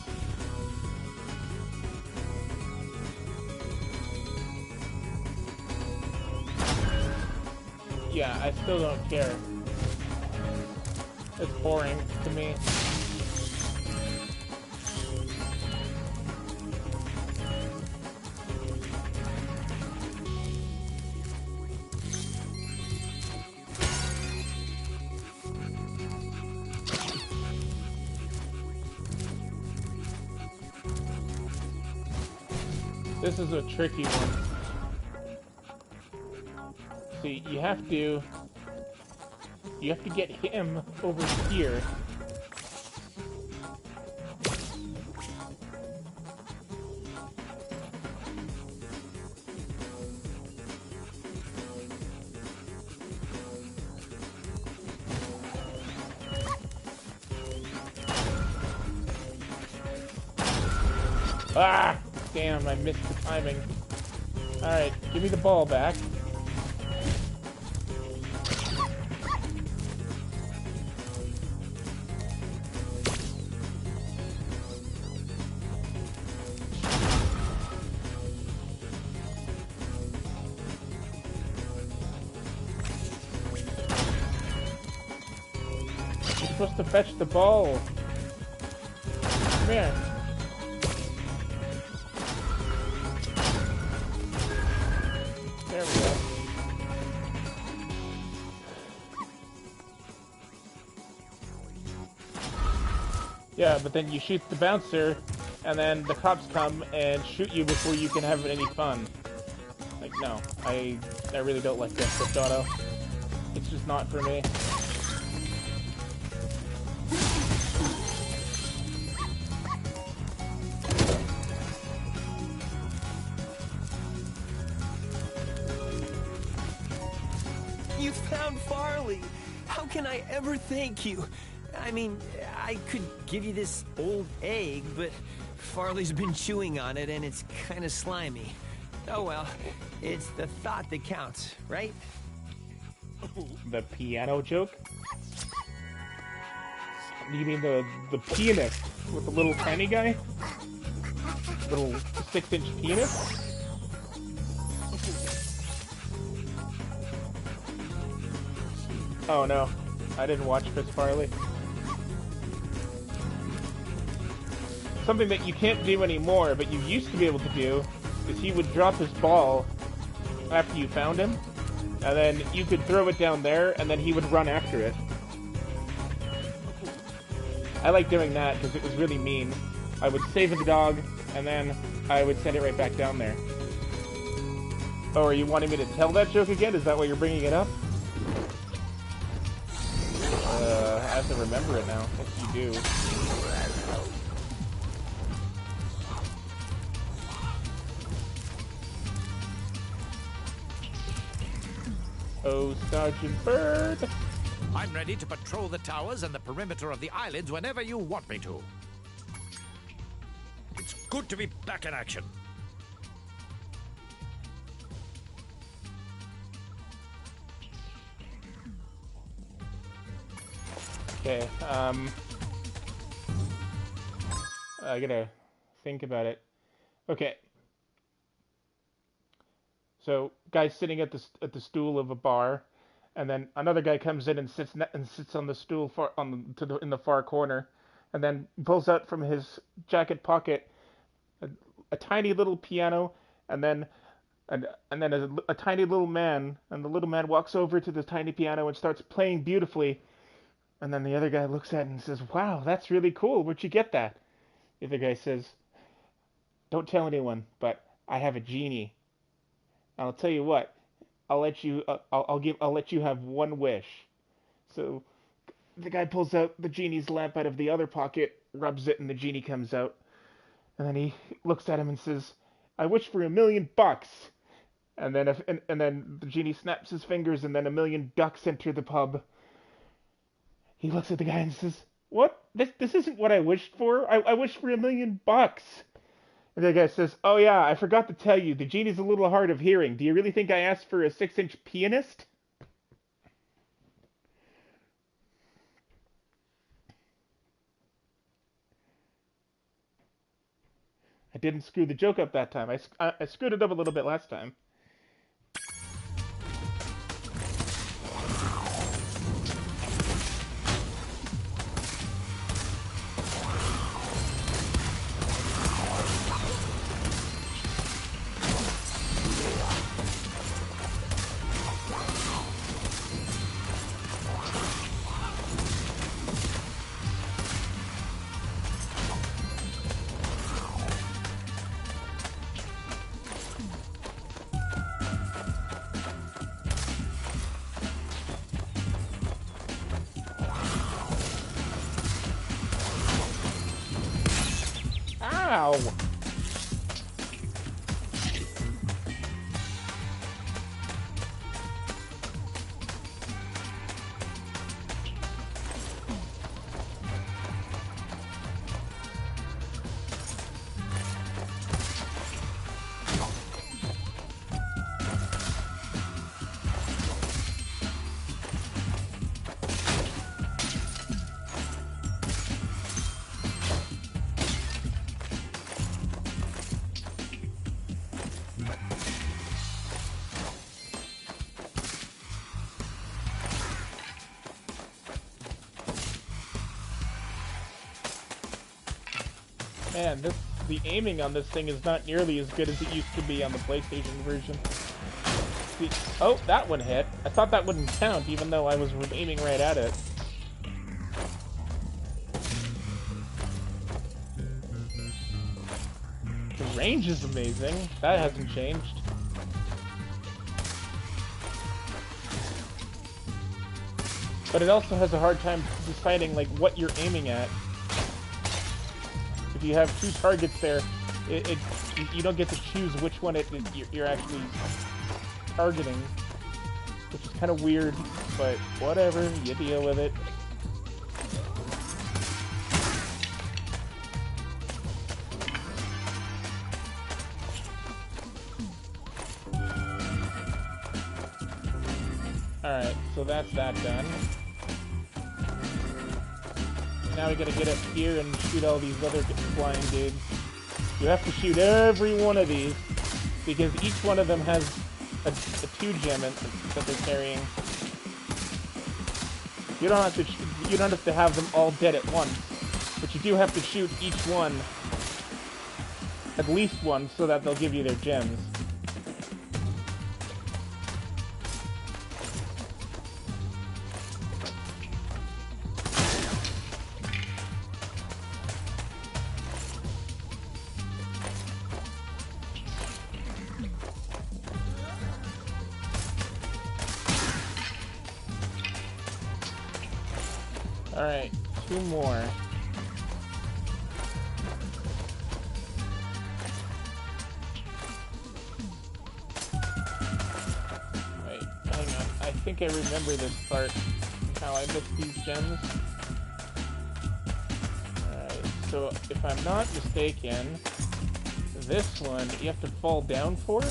Yeah, I still don't care. It's boring to me. This is a tricky one. See, you have to get him over here. Ah! Damn, I missed the timing. Alright, give me the ball back. You're supposed to fetch the ball. Come here. There we go. Yeah, but then you shoot the bouncer, and then the cops come and shoot you before you can have any fun. Like, no, I really don't like Death Swift Auto. It's just not for me. You found Farley! How can I ever thank you? I mean, I could give you this old egg, but Farley's been chewing on it and it's kind of slimy. Oh well, it's the thought that counts, right? The piano joke? You mean the pianist with the little tiny guy? Little 6-inch pianist? Oh no, I didn't watch Chris Farley. Something that you can't do anymore, but you used to be able to do, is he would drop his ball after you found him, and then you could throw it down there, and then he would run after it. I like doing that because it was really mean. I would save the dog, and then I would send it right back down there. Oh, are you wanting me to tell that joke again? Is that why you're bringing it up? I have to remember it now. Yes, you do. Oh, Sergeant Bird! I'm ready to patrol the towers and the perimeter of the islands whenever you want me to. It's good to be back in action. Okay, I gotta think about it. Okay. So, guy's sitting at the stool of a bar, and then another guy comes in and sits on the stool in the far corner, and then pulls out from his jacket pocket a tiny little piano, and then a tiny little man, and the little man walks over to the tiny piano and starts playing beautifully. And then the other guy looks at it and says, "Wow, that's really cool. Where'd you get that?" The other guy says, "Don't tell anyone, but I have a genie. I'll tell you what. I'll let you have one wish." So the guy pulls out the genie's lamp out of the other pocket, rubs it, and the genie comes out. And then he looks at him and says, "I wish for $1,000,000." And then the genie snaps his fingers, and then 1,000,000 ducks enter the pub. He looks at the guy and says, "What? This isn't what I wished for. I wished for $1,000,000." And the guy says, "Oh yeah, I forgot to tell you, the genie's a little hard of hearing. Do you really think I asked for a 6-inch pianist?" I didn't screw the joke up that time. I screwed it up a little bit last time. Ow! Man, the aiming on this thing is not nearly as good as it used to be on the PlayStation version. Oh, that one hit. I thought that wouldn't count, even though I was aiming right at it. The range is amazing. That hasn't changed. But it also has a hard time deciding, like, what you're aiming at. If you have two targets there, you don't get to choose which one you're actually targeting, which is kind of weird, but whatever, you deal with it. Alright, so that's that done. Now we gotta get up here and shoot all these other flying dudes. You have to shoot every one of these, because each one of them has a 2-gem that they're carrying. You don't have to have them all dead at once, but you do have to shoot each one, at least one, so that they'll give you their gems. Alright, 2 more. Wait, hang on. I think I remember this part, how I missed these gems. Alright, so if I'm not mistaken, this one, you have to fall down for?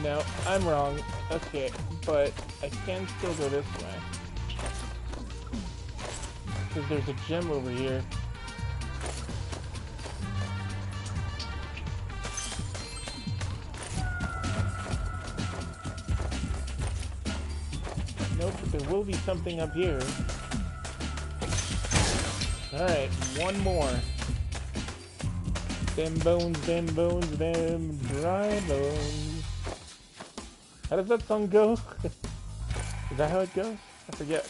No, I'm wrong. Okay, but I can still go this way. Because there's a gem over here. Nope, but there will be something up here. Alright, one more. Them bones, them dry bones. How does that song go? Is that how it goes? I forget.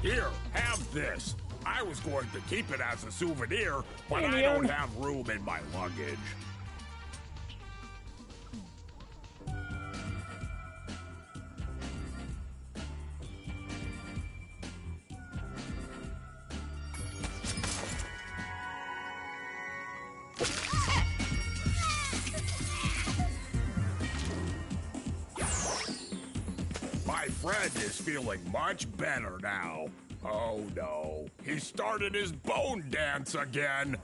Here, have this. I was going to keep it as a souvenir, but I don't have room in my luggage. My friend is feeling much better now. Oh no, he started his bone dance again.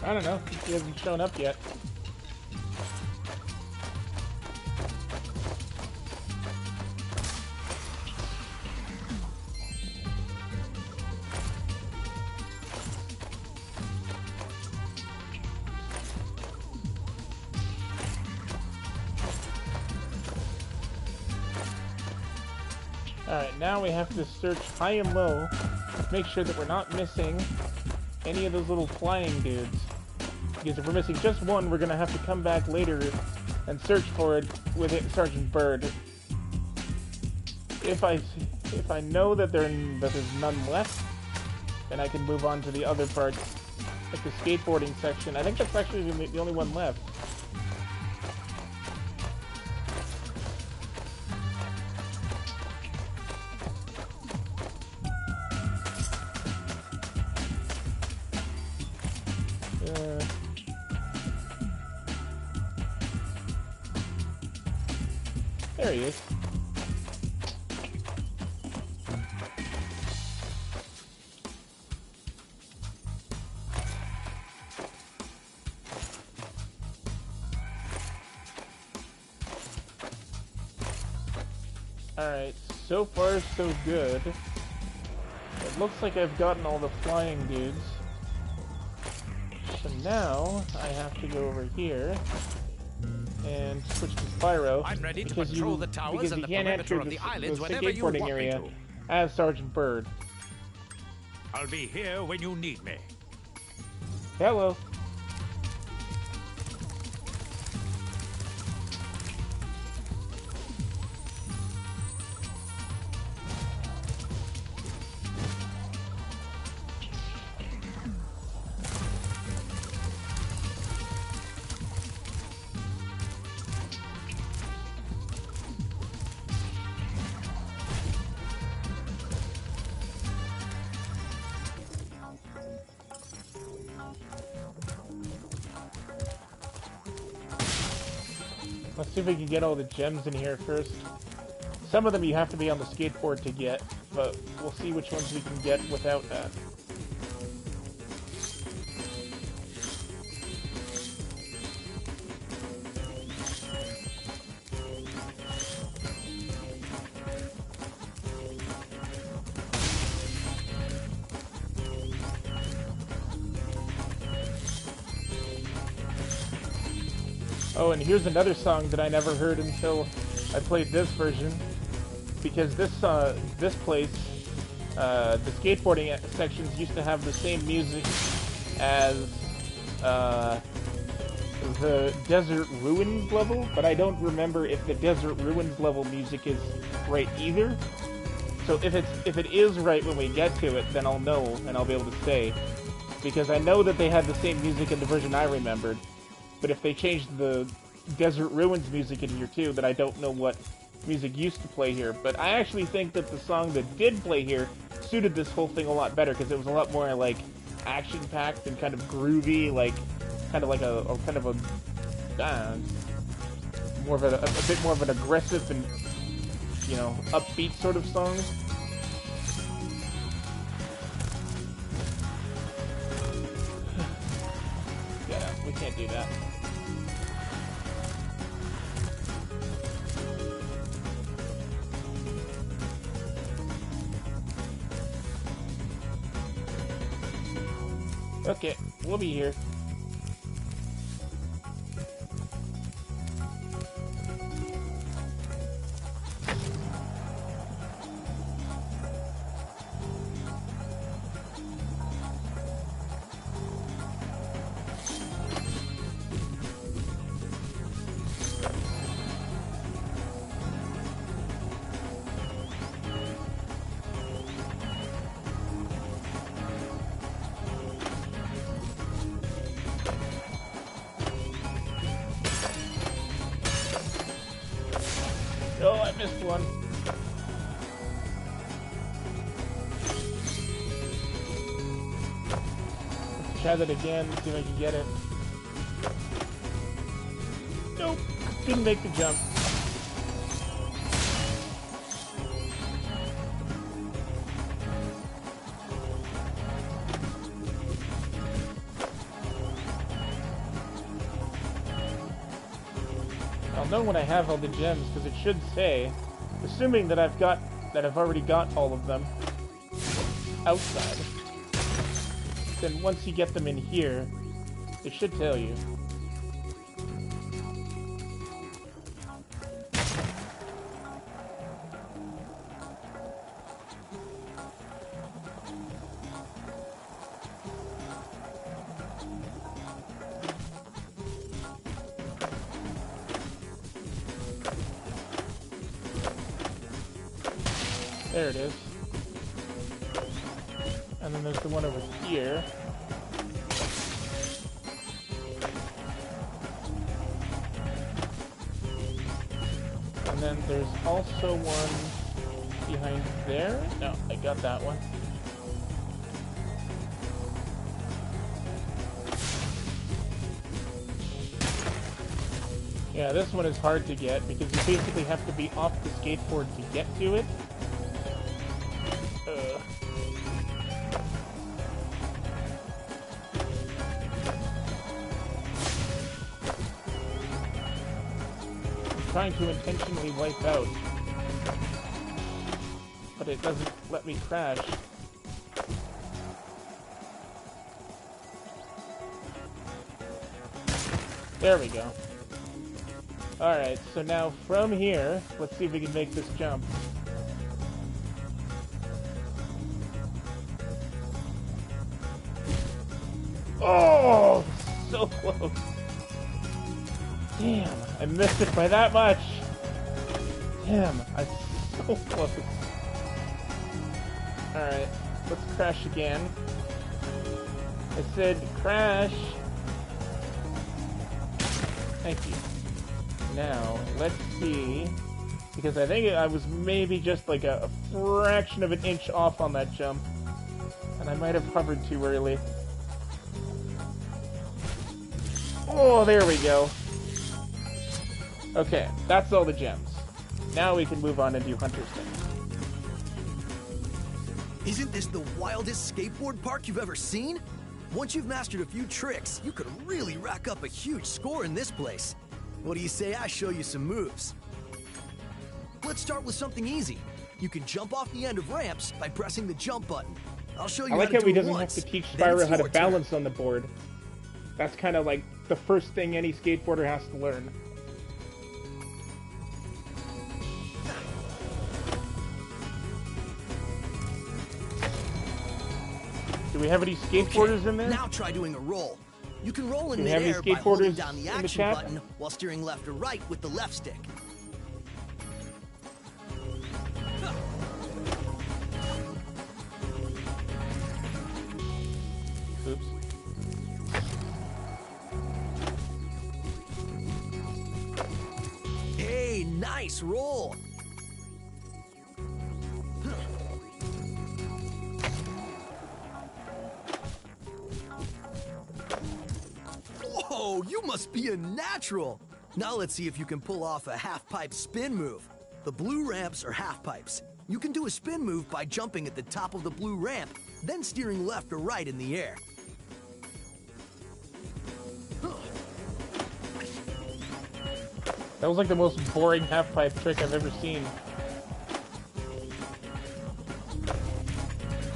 I don't know. He hasn't shown up yet. Alright, now we have to search high and low, make sure that we're not missing any of those little flying dudes. Because if we're missing just one, we're gonna have to come back later and search for it with Sergeant Bird. If I know that there's none left, then I can move on to the other parts, like the skateboarding section. I think that's actually the only one left. There he is. Alright, so far so good. It looks like I've gotten all the flying dudes. So now I have to go over here and switch to Spyro. I'm ready to patrol the towers and the perimeter of the islands whenever you want me to. As Sergeant Bird. I'll be here when you need me. Hello. Let's see if we can get all the gems in here first. Some of them you have to be on the skateboard to get, but we'll see which ones we can get without that. Oh, and here's another song that I never heard until I played this version, because this place, the skateboarding sections used to have the same music as the Desert Ruins level, but I don't remember if the Desert Ruins level music is right either. So if it is right when we get to it, then I'll know and I'll be able to say, because I know that they had the same music in the version I remembered. But if they changed the Desert Ruins music in here too, then I don't know what music used to play here. But I actually think that the song that did play here suited this whole thing a lot better, because it was a lot more like action-packed and kind of groovy, like kind of like a more of a bit more of an aggressive and, you know, upbeat sort of song. Yeah, we can't do that. Okay, we'll be here. Oh, I missed one. Let's try that again, see if I can get it. Nope, didn't make the jump. know when I have all the gems, because it should say, assuming that I've already got all of them outside. Then once you get them in here, it should tell you. There it is. And then there's the one over here. And then there's also one behind there. No, I got that one. Yeah, this one is hard to get because you basically have to be off the skateboard to get to it. Trying to intentionally wipe out, but it doesn't let me crash. There we go. Alright, so now from here, let's see if we can make this jump. Oh, so close. Damn, I missed it by that much. Damn, I'm so close. Alright, let's crash again. I said crash. Thank you. Now, let's see. Because I think I was maybe just like a fraction of an inch off on that jump. And I might have hovered too early. Oh, there we go. Okay, that's all the gems. Now we can move on and do Hunter's thing. Isn't this the wildest skateboard park you've ever seen? Once you've mastered a few tricks, you could really rack up a huge score in this place. What do you say I show you some moves? Let's start with something easy. You can jump off the end of ramps by pressing the jump button. I'll show you I like how how to he do it doesn't once. have to teach Then Spyro it's how to your balance turn. on the board. That's kind of like the first thing any skateboarder has to learn. Do we have any skateboarders in there? Now try doing a roll. You can roll in Do we have any midair by holding skateboarders down the in the action chat? button while steering left or right with the left stick. Oops. Hey, nice roll. Whoa, you must be a natural. Now let's see if you can pull off a half-pipe spin move. The blue ramps are half-pipes. You can do a spin move by jumping at the top of the blue ramp, then steering left or right in the air. That was like the most boring half-pipe trick I've ever seen.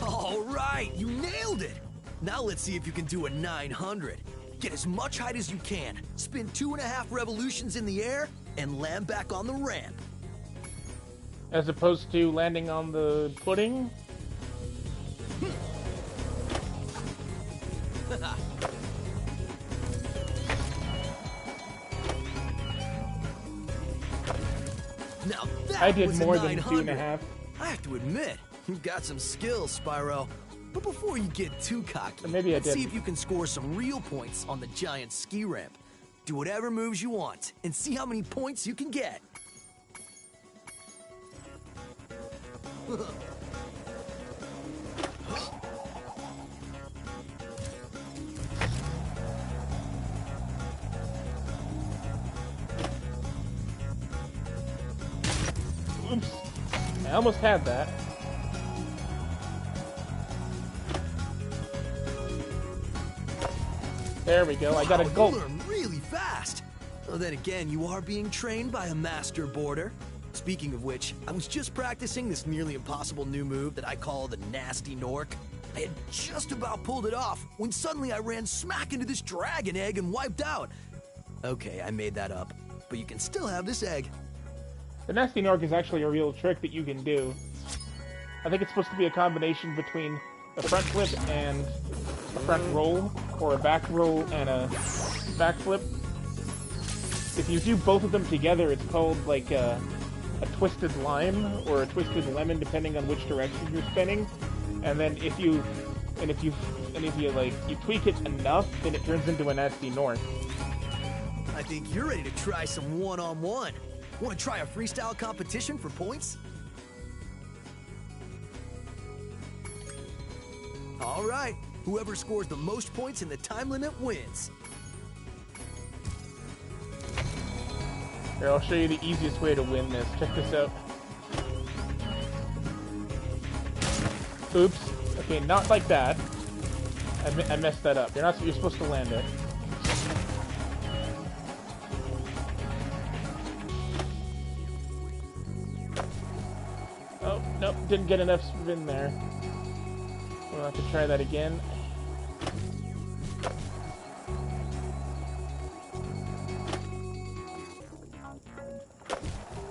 All right, you nailed it. Now let's see if you can do a 900. Get as much height as you can, spin 2.5 revolutions in the air, and land back on the ramp. As opposed to landing on the pudding? Now that I did was more a than 900. 2.5. I have to admit, you've got some skills, Spyro. But before you get too cocky, Or maybe I let's see didn't. if you can score some real points on the giant ski ramp. Do whatever moves you want, and see how many points you can get. Oops. I almost had that. There we go. I got a Wow, gulp. You learn really fast. Well, then again, you are being trained by a master boarder. Speaking of which, I was just practicing this nearly impossible new move that I call the Nasty Nork. I had just about pulled it off when suddenly I ran smack into this dragon egg and wiped out. Okay, I made that up, but you can still have this egg. The Nasty Nork is actually a real trick that you can do. I think it's supposed to be a combination between a front flip and a front roll, or a back roll and a back flip. If you do both of them together, it's called like a twisted lime or a twisted lemon, depending on which direction you're spinning. And then if you tweak it enough, then it turns into a Nasty Nork. I think you're ready to try some one-on-one. Want to try a freestyle competition for points? All right, whoever scores the most points in the time limit wins. Here, I'll show you the easiest way to win this. Check this out. Oops. Okay, not like that. I messed that up. You're supposed to land it. Oh, nope, didn't get enough spin there. We'll have to try that again.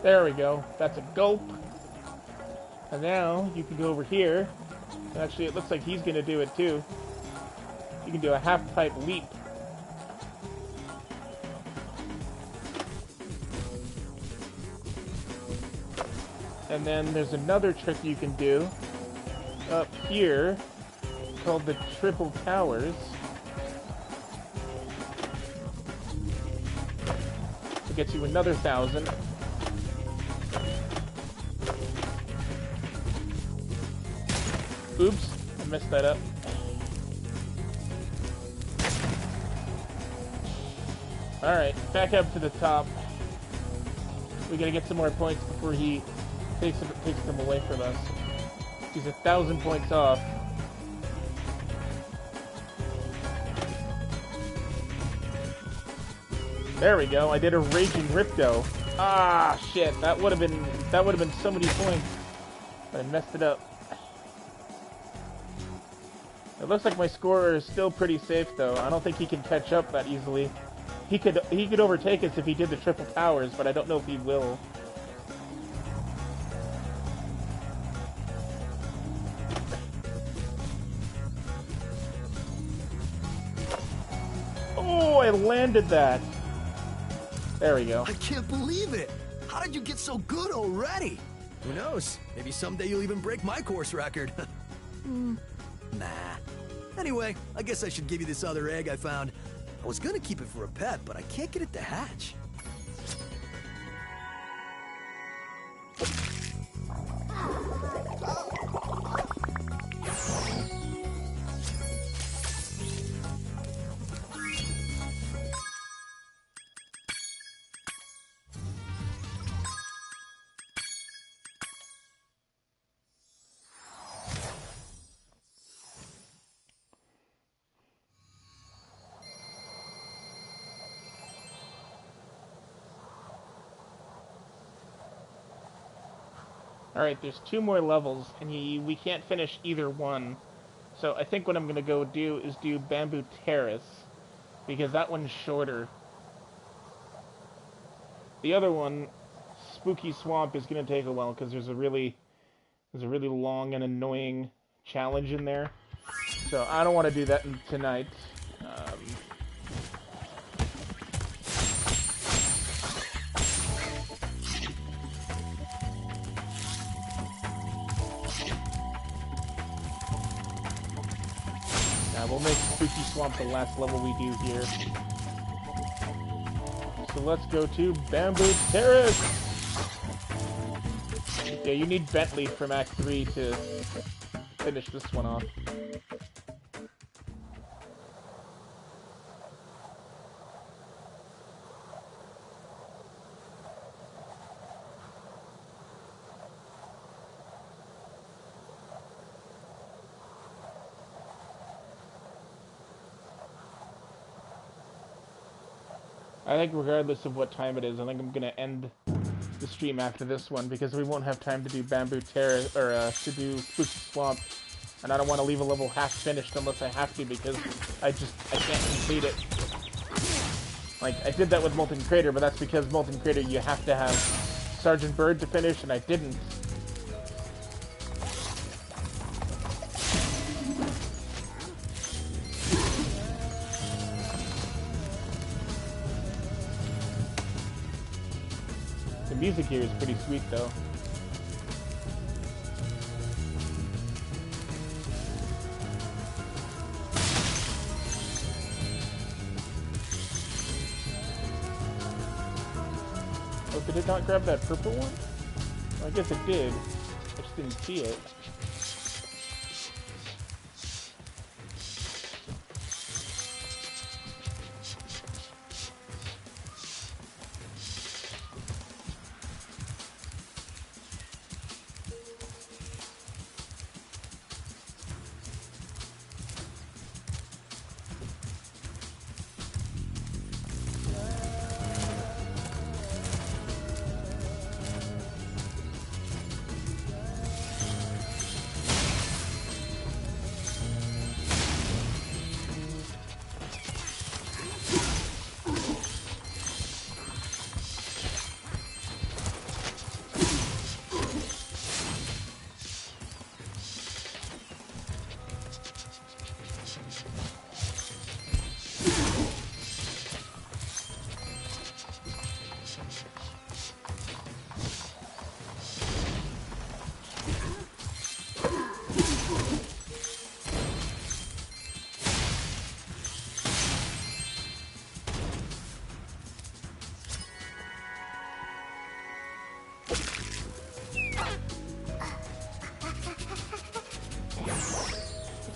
There we go. That's a gulp. And now you can go over here. Actually, it looks like he's going to do it too. You can do a half-pipe leap. And then there's another trick you can do up here called the Triple Towers. It gets you another 1,000. Oops, I messed that up. Alright, back up to the top. We gotta get some more points before he takes them away from us. He's 1,000 points off. There we go. I did a Raging Ripto. Ah, shit. That would have been so many points. But I messed it up. It looks like my score is still pretty safe, though. I don't think he can catch up that easily. He could overtake us if he did the Triple Towers, but I don't know if he will. Oh, I landed that. There we go. I can't believe it. How did you get so good already? Who knows? Maybe someday you'll even break my course record. Nah. Anyway, I guess I should give you this other egg I found. I was gonna keep it for a pet, but I can't get it to hatch. Alright, there's 2 more levels, and we can't finish either one. So I think what I'm going to go do is do Bamboo Terrace, because that one's shorter. The other one, Spooky Swamp, is going to take a while, because there's a really long and annoying challenge in there. So I don't want to do that tonight. We'll make Spooky Swamp the last level we do here. So let's go to Bamboo Terrace! Yeah, you need Bentley from Act 3 to finish this one off. I think regardless of what time it is, I think I'm gonna end the stream after this one because we won't have time to do Bamboo Terrace or to do Spooky Swamp, and I don't want to leave a level half finished unless I have to because I can't complete it. Like I did that with Molten Crater, but that's because Molten Crater you have to have Sergeant Bird to finish, and I didn't. The music here is pretty sweet, though. Oh, did it not grab that purple one? Well, I guess it did. I just didn't see it.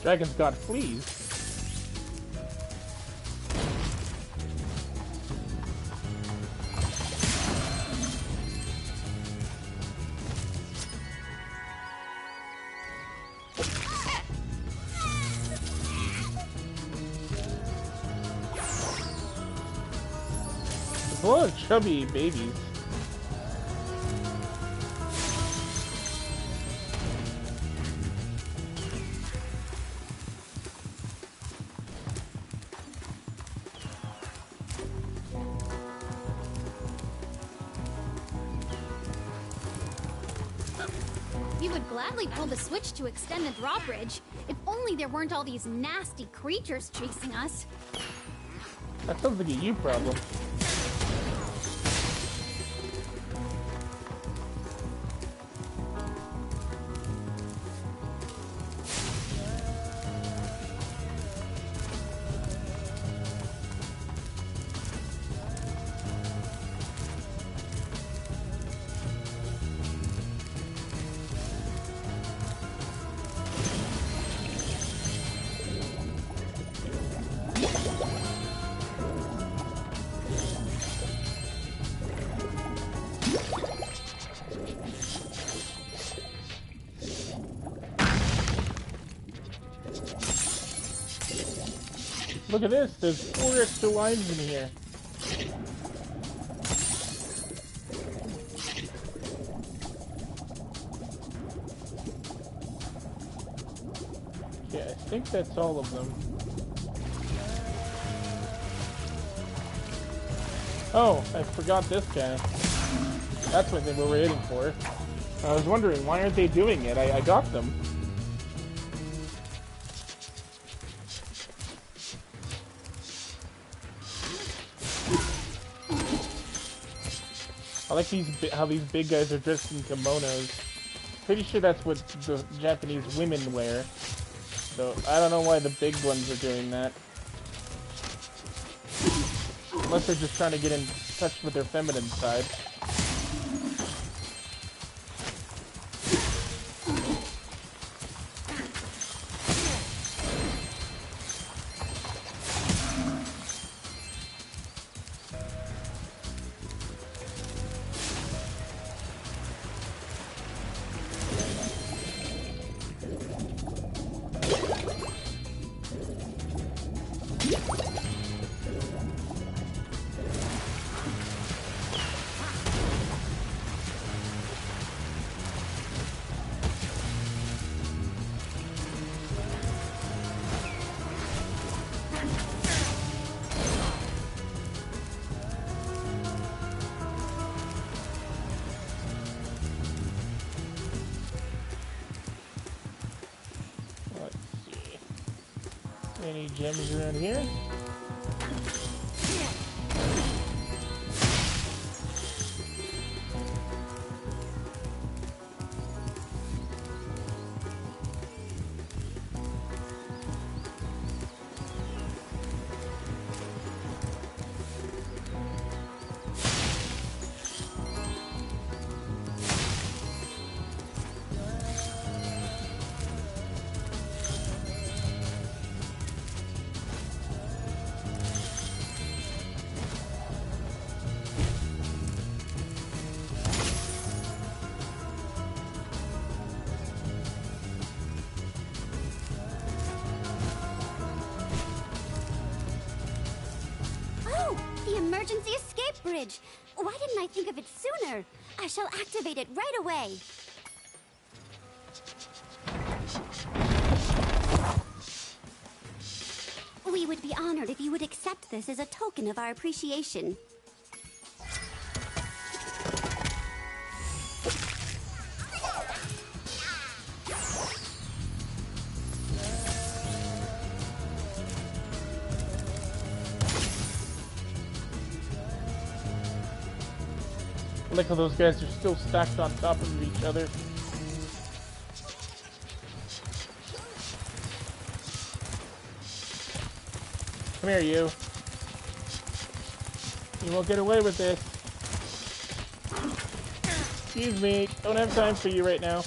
Dragon's got fleas. There's a lot of chubby babies. We would gladly pull the switch to extend the drawbridge, if only there weren't all these nasty creatures chasing us. That sounds like a you problem. Look at this, there's 4 extra lines in here. Yeah, I think that's all of them. Oh, I forgot this guy. That's what they were waiting for. I was wondering, why aren't they doing it? I got them. I like how these big guys are dressed in kimonos. Pretty sure that's what the Japanese women wear. So I don't know why the big ones are doing that. Unless they're just trying to get in touch with their feminine side. Any gems around here? The emergency escape bridge! Why didn't I think of it sooner? I shall activate it right away. We would be honored if you would accept this as a token of our appreciation. I like how those guys are still stacked on top of each other. Come here, you. You won't get away with this. Excuse me, don't have time for you right now.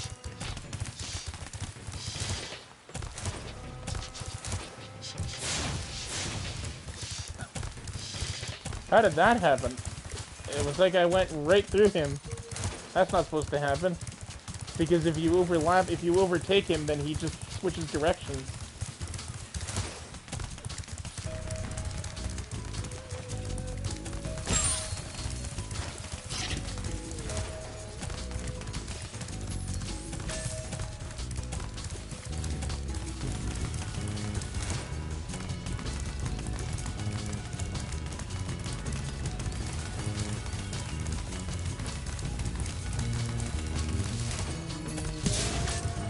How did that happen? It was like I went right through him. That's not supposed to happen. Because if you overtake him, then he just switches directions.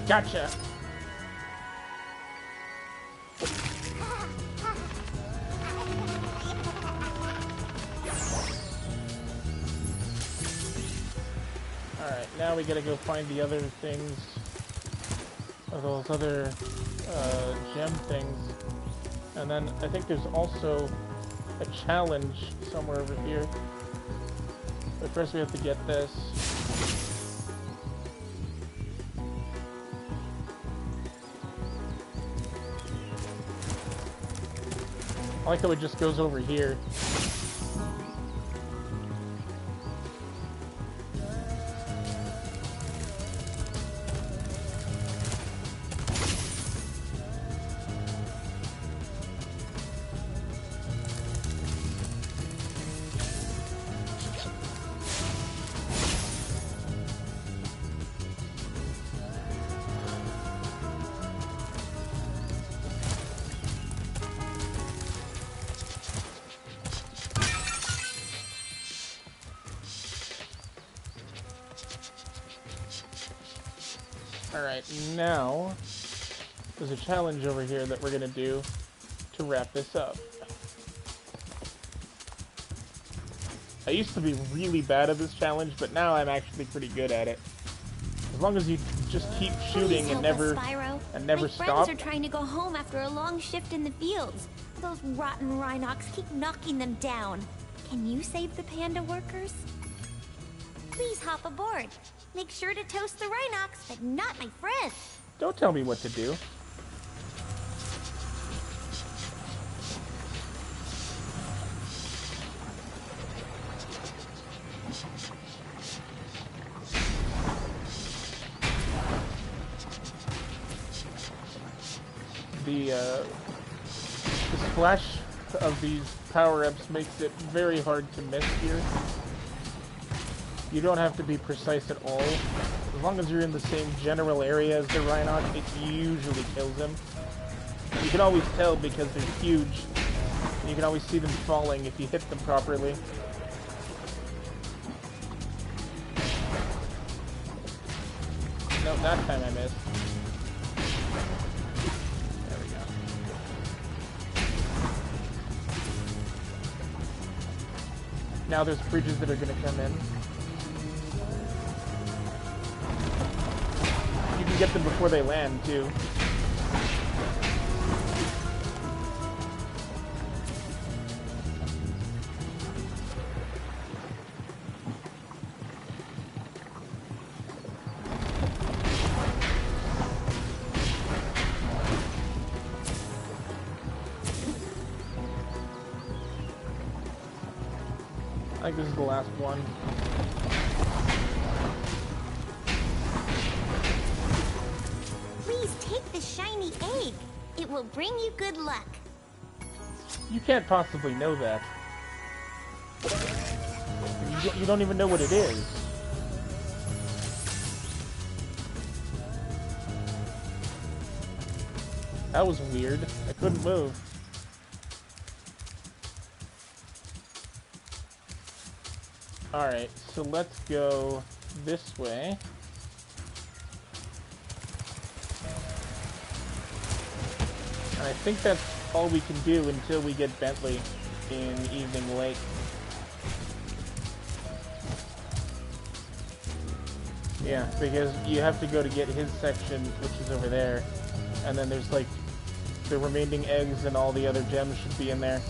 Gotcha! Alright, now we gotta go find the other things. Those other gem things. And then I think there's also a challenge somewhere over here. But first we have to get this. I like how it just goes over here. Alright, now there's a challenge over here that we're gonna do to wrap this up. I used to be really bad at this challenge, but now I'm actually pretty good at it. As long as you just keep shooting and never stop. My friends are trying to go home after a long shift in the fields. Those rotten Rhinox keep knocking them down. Can you save the panda workers? Please hop aboard. Make sure to toast the Rhinox, but not my friends. Don't tell me what to do. The splash of these power-ups makes it very hard to miss here. You don't have to be precise at all. As long as you're in the same general area as the Rhinox, it usually kills them. You can always tell because they're huge. And you can always see them falling if you hit them properly. No, that time I missed. There we go. Now there's bridges that are gonna come in. You can get them before they land, too. I think this is the last one. Please take the shiny egg. It will bring you good luck. You can't possibly know that. You don't even know what it is. That was weird. I couldn't move. Alright, so let's go this way. And I think that's all we can do until we get Bentley in Evening Lake. Yeah, because you have to go to get his section, which is over there. And then there's like the remaining eggs and all the other gems should be in there.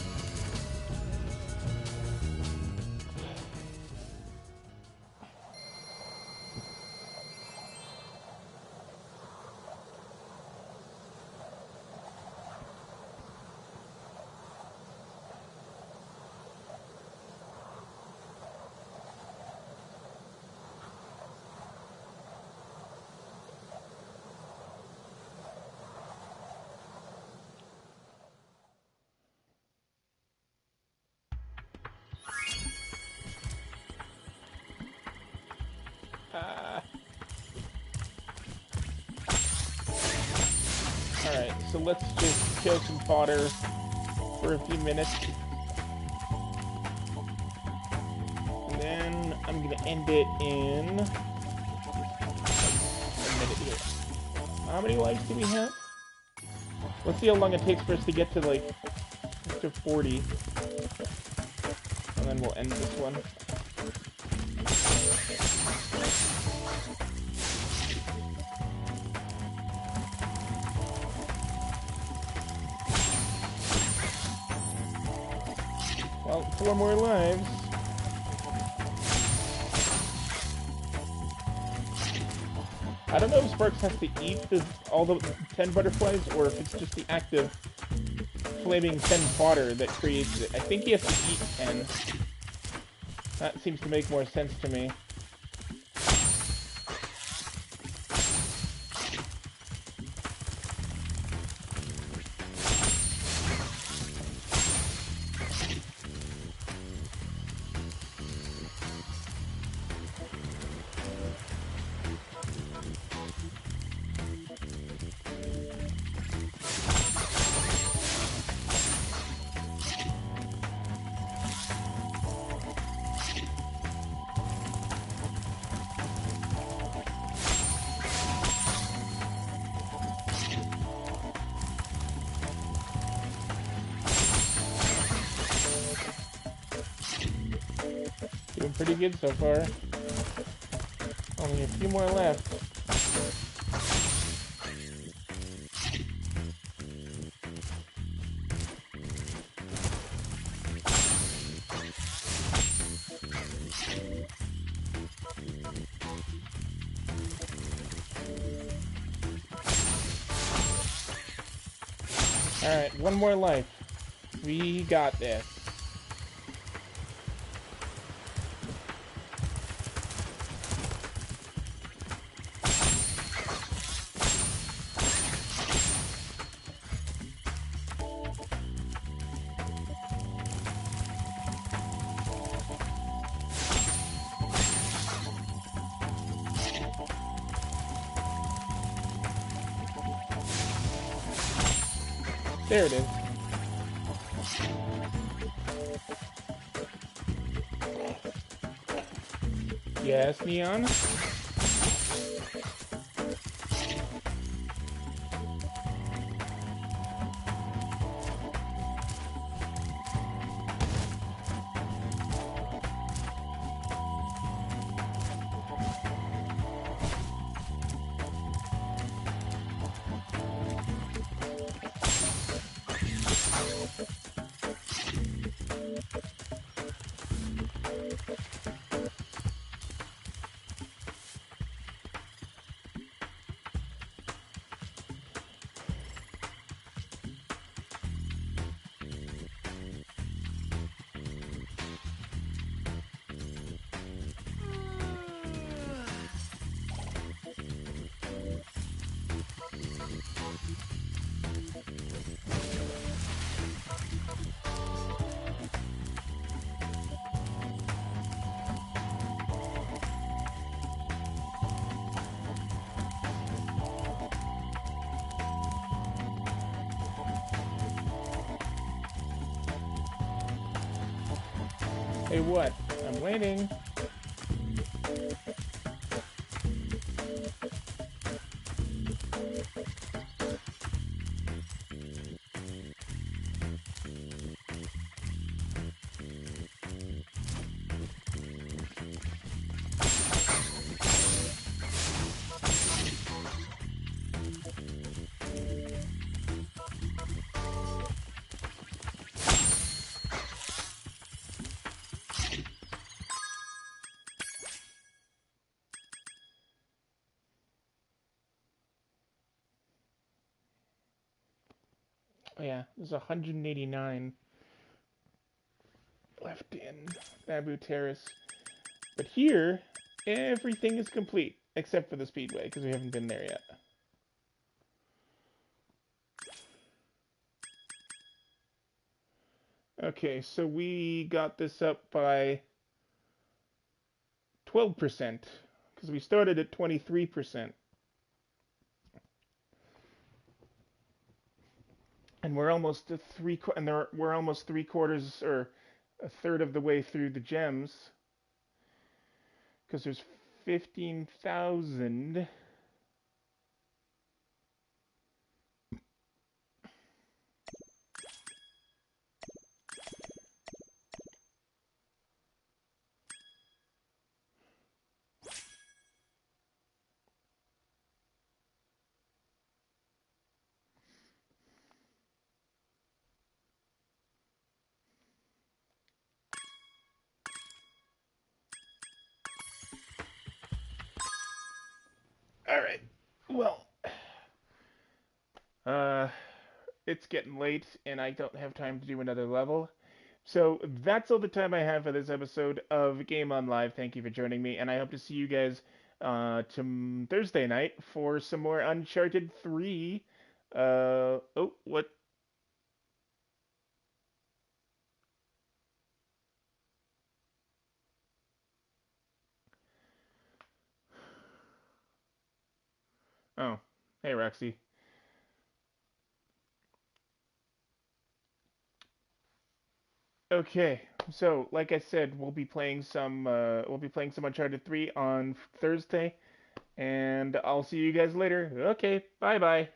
Alright, so let's just kill some fodder for a few minutes. And then I'm gonna end it in a minute here. How many lives do we have? Let's see how long it takes for us to get to like to 40. And then we'll end this one. Well, 4 more lives. I don't know if Sparks has to eat all the 10 butterflies, or if it's just the active flaming 10 fodder that creates it. I think he has to eat 10. That seems to make more sense to me. Doing pretty good so far. Only a few more left. Alright, one more life. We got this. There it is. Yes, Neon? Hey, what? I'm waiting. Oh yeah, there's 189 left in Babu Terrace. But here, everything is complete, except for the Speedway, because we haven't been there yet. Okay, so we got this up by 12%, because we started at 23%. And we're almost we're almost 3/4 or a third of the way through the gems, because there's 15,000. All right. Well, it's getting late, and I don't have time to do another level. So that's all the time I have for this episode of Game On Live. Thank you for joining me, and I hope to see you guys Thursday night for some more Uncharted 3. Oh, what? Oh, hey, Roxy. Okay, so like I said, we'll be playing some Uncharted 3 on Thursday, and I'll see you guys later. Okay, bye bye.